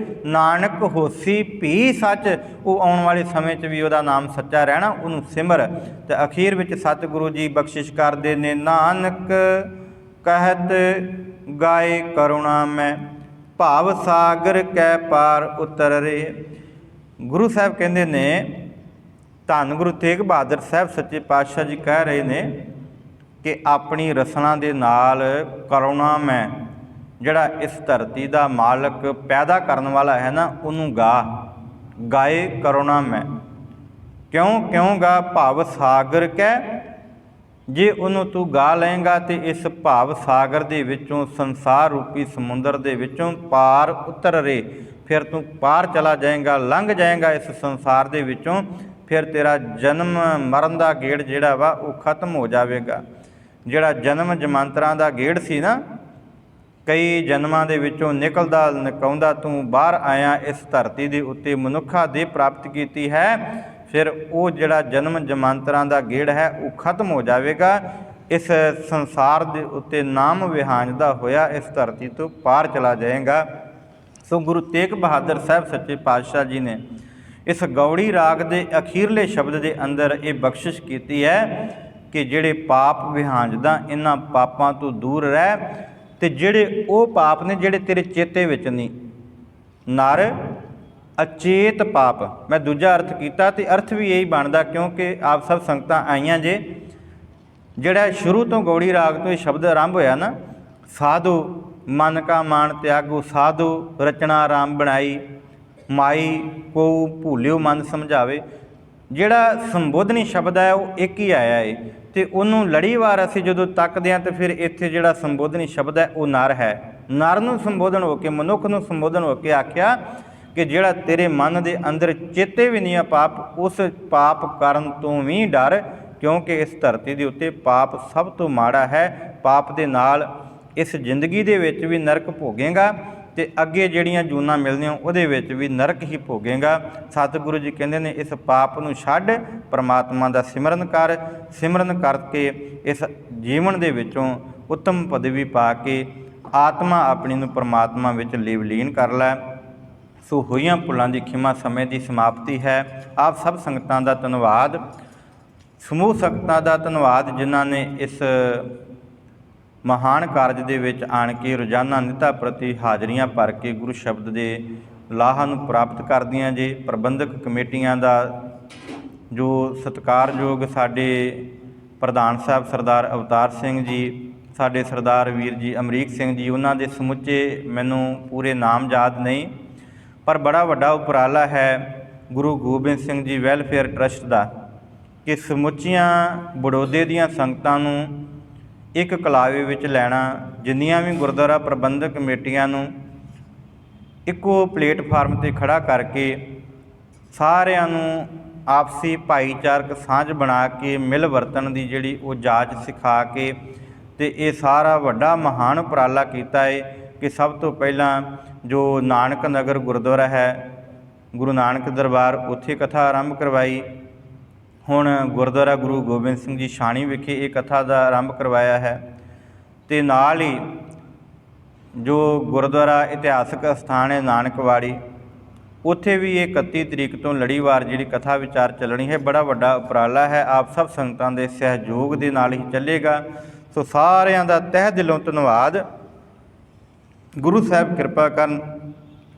ਨਾਨਕ ਹੋਸੀ ਭੀ ਸੱਚ। ਉਹ ਆਉਣ ਵਾਲੇ ਸਮੇਂ 'ਚ ਵੀ ਉਹਦਾ ਨਾਮ ਸੱਚਾ ਰਹਿਣਾ, ਉਹਨੂੰ ਸਿਮਰ। ਤੇ ਅਖੀਰ ਵਿੱਚ ਸਤਿਗੁਰੂ ਜੀ ਬਖਸ਼ਿਸ਼ ਕਰਦੇ ਨੇ, ਨਾਨਕ ਕਹਿਤ ਗਾਏ ਕਰੁਣਾ ਮੈਂ, ਭਾਵ ਸਾਗਰ ਕੈ ਪਾਰ ਉਤਰ ਰੇ। ਗੁਰੂ ਸਾਹਿਬ ਕਹਿੰਦੇ ਨੇ, ਧੰਨ ਗੁਰੂ ਤੇਗ ਬਹਾਦਰ ਸਾਹਿਬ ਸੱਚੇ ਪਾਤਸ਼ਾਹ ਜੀ ਕਹਿ ਰਹੇ ਨੇ ਕਿ ਆਪਣੀ ਰਸਨਾ ਦੇ ਨਾਲ ਕਰੁਣਾ ਮੈਂ, ਜਿਹੜਾ ਇਸ ਧਰਤੀ ਦਾ ਮਾਲਕ ਪੈਦਾ ਕਰਨ ਵਾਲਾ ਹੈ ਨਾ, ਉਹਨੂੰ ਗਾਏ ਕਰੁਣਾ ਮੈਂ। ਕਿਉਂ ਗਾ? ਭਾਵ ਸਾਗਰ ਕਹਿ, ਜੇ ਉਹਨੂੰ ਤੂੰ ਗਾ ਲਏਗਾ ਤੇ ਇਸ ਭਾਵ ਸਾਗਰ ਦੇ ਵਿੱਚੋਂ, ਸੰਸਾਰ ਰੂਪੀ ਸਮੁੰਦਰ ਦੇ ਵਿੱਚੋਂ ਪਾਰ ਉਤਰ ਰੇ, ਫਿਰ ਤੂੰ ਪਾਰ ਚਲਾ ਜਾਏਗਾ, ਲੰਘ ਜਾਏਗਾ ਇਸ ਸੰਸਾਰ ਦੇ ਵਿੱਚੋਂ। ਫਿਰ ਤੇਰਾ ਜਨਮ ਮਰਨ ਦਾ ਗੇੜ ਜਿਹੜਾ ਵਾ ਉਹ ਖਤਮ ਹੋ ਜਾਵੇਗਾ। ਜਿਹੜਾ ਜਨਮ ਜਮਾਂਤਰਾਂ ਦਾ ਗੇੜ ਸੀ ਨਾ, ਕਈ ਜਨਮਾਂ ਦੇ ਵਿੱਚੋਂ ਨਿਕਲਦਾ ਨਿਕਾਉਂਦਾ ਤੂੰ ਬਾਹਰ ਆਇਆ, ਇਸ ਧਰਤੀ ਦੇ ਉੱਤੇ ਮਨੁੱਖਾ ਦੇਹ ਪ੍ਰਾਪਤ ਕੀਤੀ ਹੈ, ਫਿਰ ਉਹ ਜਿਹੜਾ ਜਨਮ ਜਮਾਂਤਰਾਂ ਦਾ ਗੇੜ ਹੈ ਉਹ ਖਤਮ ਹੋ ਜਾਵੇਗਾ। ਇਸ ਸੰਸਾਰ ਦੇ ਉੱਤੇ ਨਾਮ ਵਿਹਾਂਜਦਾ ਹੋਇਆ ਇਸ ਧਰਤੀ ਤੋਂ ਪਾਰ ਚਲਾ ਜਾਏਗਾ। ਸੋ ਗੁਰੂ ਤੇਗ ਬਹਾਦਰ ਸਾਹਿਬ ਸੱਚੇ ਪਾਤਸ਼ਾਹ ਜੀ ਨੇ ਇਸ ਗੌੜੀ ਰਾਗ ਦੇ ਅਖੀਰਲੇ ਸ਼ਬਦ ਦੇ ਅੰਦਰ ਇਹ ਬਖਸ਼ਿਸ਼ ਕੀਤੀ ਹੈ ਕਿ ਜਿਹੜੇ ਪਾਪ ਵਿਹਾਂਜਦਾ, ਇਹਨਾਂ ਪਾਪਾਂ ਤੋਂ ਦੂਰ ਰਹਿ। ਤੇ ਜਿਹੜੇ ਉਹ ਪਾਪ ਨੇ ਜਿਹੜੇ ਤੇਰੇ ਚੇਤੇ ਵਿੱਚ ਨਹੀਂ, ਨਰ ਅਚੇਤ ਪਾਪ। ਮੈਂ ਦੂਜਾ ਅਰਥ ਕੀਤਾ ਤੇ ਅਰਥ ਵੀ ਇਹੀ ਬਣਦਾ, ਕਿਉਂਕਿ ਆਪ ਸਭ ਸੰਗਤਾਂ ਆਈਆਂ ਜੇ। ਜਿਹੜਾ ਸ਼ੁਰੂ ਤੋਂ ਗੌੜੀ ਰਾਗ ਤੋਂ ਇਹ ਸ਼ਬਦ ਆਰੰਭ ਹੋਇਆ ਨਾ, ਸਾਧੂ ਮਨ ਕਾ ਮਾਨ ਤਿਆਗੂ, ਸਾਧੂ ਰਚਨਾ ਰਾਮ ਬਣਾਈ, ਮਾਈ ਕੋ ਭੂਲਿਓ ਮਨ ਸਮਝਾਵੇ। ਜਿਹੜਾ ਸੰਬੋਧਨੀ ਸ਼ਬਦ ਹੈ ਉਹ ਇੱਕ ਹੀ ਆਇਆ ਹੈ, ਤੇ ਉਹਨੂੰ ਲੜੀਵਾਰ ਅਸੀਂ ਜਦੋਂ ਤੱਕਦੇ ਹਾਂ ਤੇ ਫਿਰ ਇੱਥੇ ਜਿਹੜਾ ਸੰਬੋਧਨੀ ਸ਼ਬਦ ਹੈ ਉਹ ਨਰ ਹੈ। ਨਰ ਨੂੰ ਸੰਬੋਧਨ ਹੋ ਕੇ, ਮਨੁੱਖ ਨੂੰ ਸੰਬੋਧਨ ਹੋ ਕੇ ਆਖਿਆ ਕਿ ਜਿਹੜਾ ਤੇਰੇ ਮਨ ਦੇ ਅੰਦਰ ਚੇਤੇ ਵੀ ਨਹੀਂ ਆ ਪਾਪ, ਉਸ ਪਾਪ ਕਰਨ ਤੋਂ ਵੀ ਡਰ, क्योंकि इस धरती ਦੇ ਉੱਤੇ पाप सब तो माड़ा है। पाप ਦੇ ਨਾਲ इस जिंदगी ਦੇ ਵਿੱਚ भी नरक भोगेगा ਤੇ ਅੱਗੇ ਜਿਹੜੀਆਂ ਜੂਨਾਂ ਮਿਲਦੀਆਂ ਉਹਦੇ ਵਿੱਚ ਵੀ ਨਰਕ ਹੀ ਭੋਗੇਗਾ। ਸਤਿਗੁਰੂ ਜੀ ਕਹਿੰਦੇ ਨੇ ਇਸ ਪਾਪ ਨੂੰ ਛੱਡ ਪਰਮਾਤਮਾ ਦਾ ਸਿਮਰਨ ਕਰ। ਸਿਮਰਨ ਕਰਕੇ ਇਸ ਜੀਵਨ ਦੇ ਵਿੱਚੋਂ ਉੱਤਮ ਪਦਵੀ ਪਾ ਕੇ ਆਤਮਾ ਆਪਣੀ ਨੂੰ ਪਰਮਾਤਮਾ ਵਿੱਚ ਲੀਨ ਕਰ ਲੈ। ਸੋ ਹੋਈਆਂ ਭੁੱਲਾਂ ਦੀ ਖਿਮਾ ਸਮੇਂ ਦੀ ਸਮਾਪਤੀ ਹੈ। ਆਪ ਸਭ ਸੰਗਤਾਂ ਦਾ ਧੰਨਵਾਦ, ਸਮੂਹ ਸੰਗਤਾਂ ਦਾ ਧੰਨਵਾਦ ਜਿਨ੍ਹਾਂ ਨੇ ਇਸ ਮਹਾਨ ਕਾਰਜ ਦੇ ਵਿੱਚ ਆਣ ਕੇ ਰੋਜ਼ਾਨਾ ਨਿੱਤਾ ਪ੍ਰਤੀ ਹਾਜ਼ਰੀਆਂ ਭਰ ਕੇ ਗੁਰੂ ਸ਼ਬਦ ਦੇ ਲਾਹਾਂ ਨੂੰ ਪ੍ਰਾਪਤ ਕਰਦੀਆਂ ਜੇ। ਪ੍ਰਬੰਧਕ ਕਮੇਟੀਆਂ ਦਾ ਜੋ ਸਤਿਕਾਰਯੋਗ ਸਾਡੇ ਪ੍ਰਧਾਨ ਸਾਹਿਬ ਸਰਦਾਰ ਅਵਤਾਰ ਸਿੰਘ ਜੀ, ਸਾਡੇ ਸਰਦਾਰ ਵੀਰ ਜੀ ਅਮਰੀਕ ਸਿੰਘ ਜੀ, ਉਹਨਾਂ ਦੇ ਸਮੁੱਚੇ ਮੈਨੂੰ ਪੂਰੇ ਨਾਮ ਯਾਦ ਨਹੀਂ, ਪਰ ਬੜਾ ਵੱਡਾ ਉਪਰਾਲਾ ਹੈ ਗੁਰੂ ਗੋਬਿੰਦ ਸਿੰਘ ਜੀ ਵੈਲਫੇਅਰ ਟਰਸਟ ਦਾ ਕਿ ਸਮੁੱਚੀਆਂ ਬੜੌਦੇ ਦੀਆਂ ਸੰਗਤਾਂ ਨੂੰ ਇੱਕ ਕਲਾਵੇ ਵਿੱਚ ਲੈਣਾ। ਜਿੰਨੀਆਂ ਵੀ ਗੁਰਦੁਆਰਾ ਪ੍ਰਬੰਧਕ ਕਮੇਟੀਆਂ ਨੂੰ ਇੱਕੋ ਪਲੇਟਫਾਰਮ 'ਤੇ ਖੜ੍ਹਾ ਕਰਕੇ ਸਾਰਿਆਂ ਨੂੰ ਆਪਸੀ ਭਾਈਚਾਰਕ ਸਾਂਝ ਬਣਾ ਕੇ ਮਿਲ ਵਰਤਣ ਦੀ ਜਿਹੜੀ ਉਹ ਜਾਚ ਸਿਖਾ ਕੇ ਤੇ ਇਹ ਸਾਰਾ ਵੱਡਾ ਮਹਾਨ ਉਪਰਾਲਾ ਕੀਤਾ ਹੈ ਕਿ ਸਭ ਤੋਂ ਪਹਿਲਾਂ ਜੋ ਨਾਨਕ ਨਗਰ ਗੁਰਦੁਆਰਾ ਹੈ, ਗੁਰੂ ਨਾਨਕ ਦਰਬਾਰ, ਉੱਥੇ ਕਥਾ ਆਰੰਭ ਕਰਵਾਈ। ਹੁਣ ਗੁਰਦੁਆਰਾ ਗੁਰੂ ਗੋਬਿੰਦ ਸਿੰਘ ਜੀ ਛਾਣੀ ਵਿਖੇ ਇਹ ਕਥਾ ਦਾ ਆਰੰਭ ਕਰਵਾਇਆ ਹੈ ਅਤੇ ਨਾਲ ਹੀ ਜੋ ਗੁਰਦੁਆਰਾ ਇਤਿਹਾਸਕ ਅਸਥਾਨ ਹੈ ਨਾਨਕਵਾੜੀ, ਉੱਥੇ ਵੀ ਇਹ 31 ਤਰੀਕ ਤੋਂ ਲੜੀਵਾਰ ਜਿਹੜੀ ਕਥਾ ਵਿਚਾਰ ਚੱਲਣੀ ਹੈ। ਬੜਾ ਵੱਡਾ ਉਪਰਾਲਾ ਹੈ, ਆਪ ਸਭ ਸੰਗਤਾਂ ਦੇ ਸਹਿਯੋਗ ਦੇ ਨਾਲ ਹੀ ਚੱਲੇਗਾ। ਸੋ ਸਾਰਿਆਂ ਦਾ ਤਹਿ ਦਿਲੋਂ ਧੰਨਵਾਦ। ਗੁਰੂ ਸਾਹਿਬ ਕਿਰਪਾ ਕਰਨ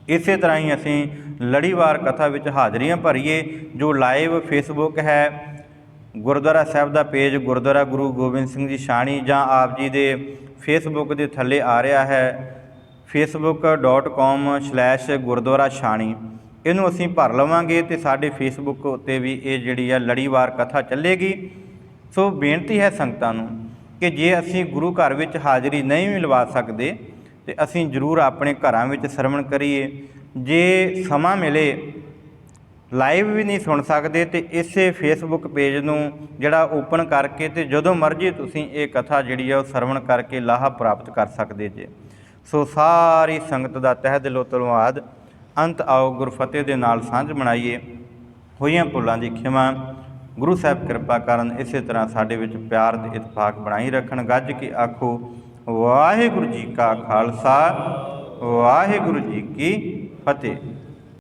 ਇਸੇ ਤਰ੍ਹਾਂ ਹੀ ਅਸੀਂ ਲੜੀਵਾਰ ਕਥਾ ਵਿੱਚ ਹਾਜ਼ਰੀਆਂ ਭਰੀਏ। ਜੋ ਲਾਈਵ ਫੇਸਬੁੱਕ ਹੈ, ਗੁਰਦੁਆਰਾ ਸਾਹਿਬ ਦਾ ਪੇਜ ਗੁਰਦੁਆਰਾ ਗੁਰੂ ਗੋਬਿੰਦ ਸਿੰਘ ਜੀ ਛਾਣੀ ਜਾਂ ਆਪ ਜੀ ਦੇ ਫੇਸਬੁੱਕ ਦੇ ਥੱਲੇ ਆ ਰਿਹਾ ਹੈ facebook.com/ਗੁਰਦੁਆਰਾ ਛਾਣੀ, ਇਹਨੂੰ ਅਸੀਂ ਭਰ ਲਵਾਂਗੇ ਅਤੇ ਸਾਡੇ ਫੇਸਬੁੱਕ ਉੱਤੇ ਵੀ ਇਹ ਜਿਹੜੀ ਆ ਲੜੀਵਾਰ ਕਥਾ ਚੱਲੇਗੀ। ਸੋ ਬੇਨਤੀ ਹੈ ਸੰਗਤਾਂ ਨੂੰ ਕਿ ਜੇ ਅਸੀਂ ਗੁਰੂ ਘਰ ਵਿੱਚ ਹਾਜ਼ਰੀ ਨਹੀਂ ਵੀ ਲਵਾ ਸਕਦੇ ਤੇ ਅਸੀਂ ਜ਼ਰੂਰ ਆਪਣੇ ਘਰਾਂ ਵਿੱਚ ਸਰਵਣ ਕਰੀਏ। ਜੇ ਸਮਾਂ ਮਿਲੇ, ਲਾਈਵ ਵੀ ਨਹੀਂ ਸੁਣ ਸਕਦੇ ਤੇ ਇਸੇ ਫੇਸਬੁੱਕ ਪੇਜ ਨੂੰ ਜਿਹੜਾ ਓਪਨ ਕਰਕੇ ਤੇ ਜਦੋਂ ਮਰਜ਼ੀ ਤੁਸੀਂ ਇਹ ਕਥਾ ਜਿਹੜੀ ਆ ਉਹ ਸਰਵਣ ਕਰਕੇ ਲਾਹਾ ਪ੍ਰਾਪਤ ਕਰ ਸਕਦੇ ਜੇ। ਸੋ ਸਾਰੀ ਸੰਗਤ ਦਾ ਤਹਿ ਦਿਲੋਂ ਧੰਨਵਾਦ। ਅੰਤ ਆਓ ਗੁਰਫਤਿਹ ਦੇ ਨਾਲ ਸਾਂਝ ਬਣਾਈਏ। ਹੋਈਆਂ ਭੁੱਲਾਂ ਦੀ ਖਿਮਾ ਗੁਰੂ ਸਾਹਿਬ ਕਿਰਪਾ ਕਰਨ ਇਸੇ ਤਰ੍ਹਾਂ ਸਾਡੇ ਵਿੱਚ ਪਿਆਰ ਤੇ ਇਤਫਾਕ ਬਣਾਈ ਰੱਖਣ। ਗੱਜ ਕੇ ਆਖੋ ਵਾਹਿਗੁਰੂ ਜੀ ਕਾ ਖਾਲਸਾ, ਵਾਹਿਗੁਰੂ ਜੀ ਕੀ ਫਤਿਹ।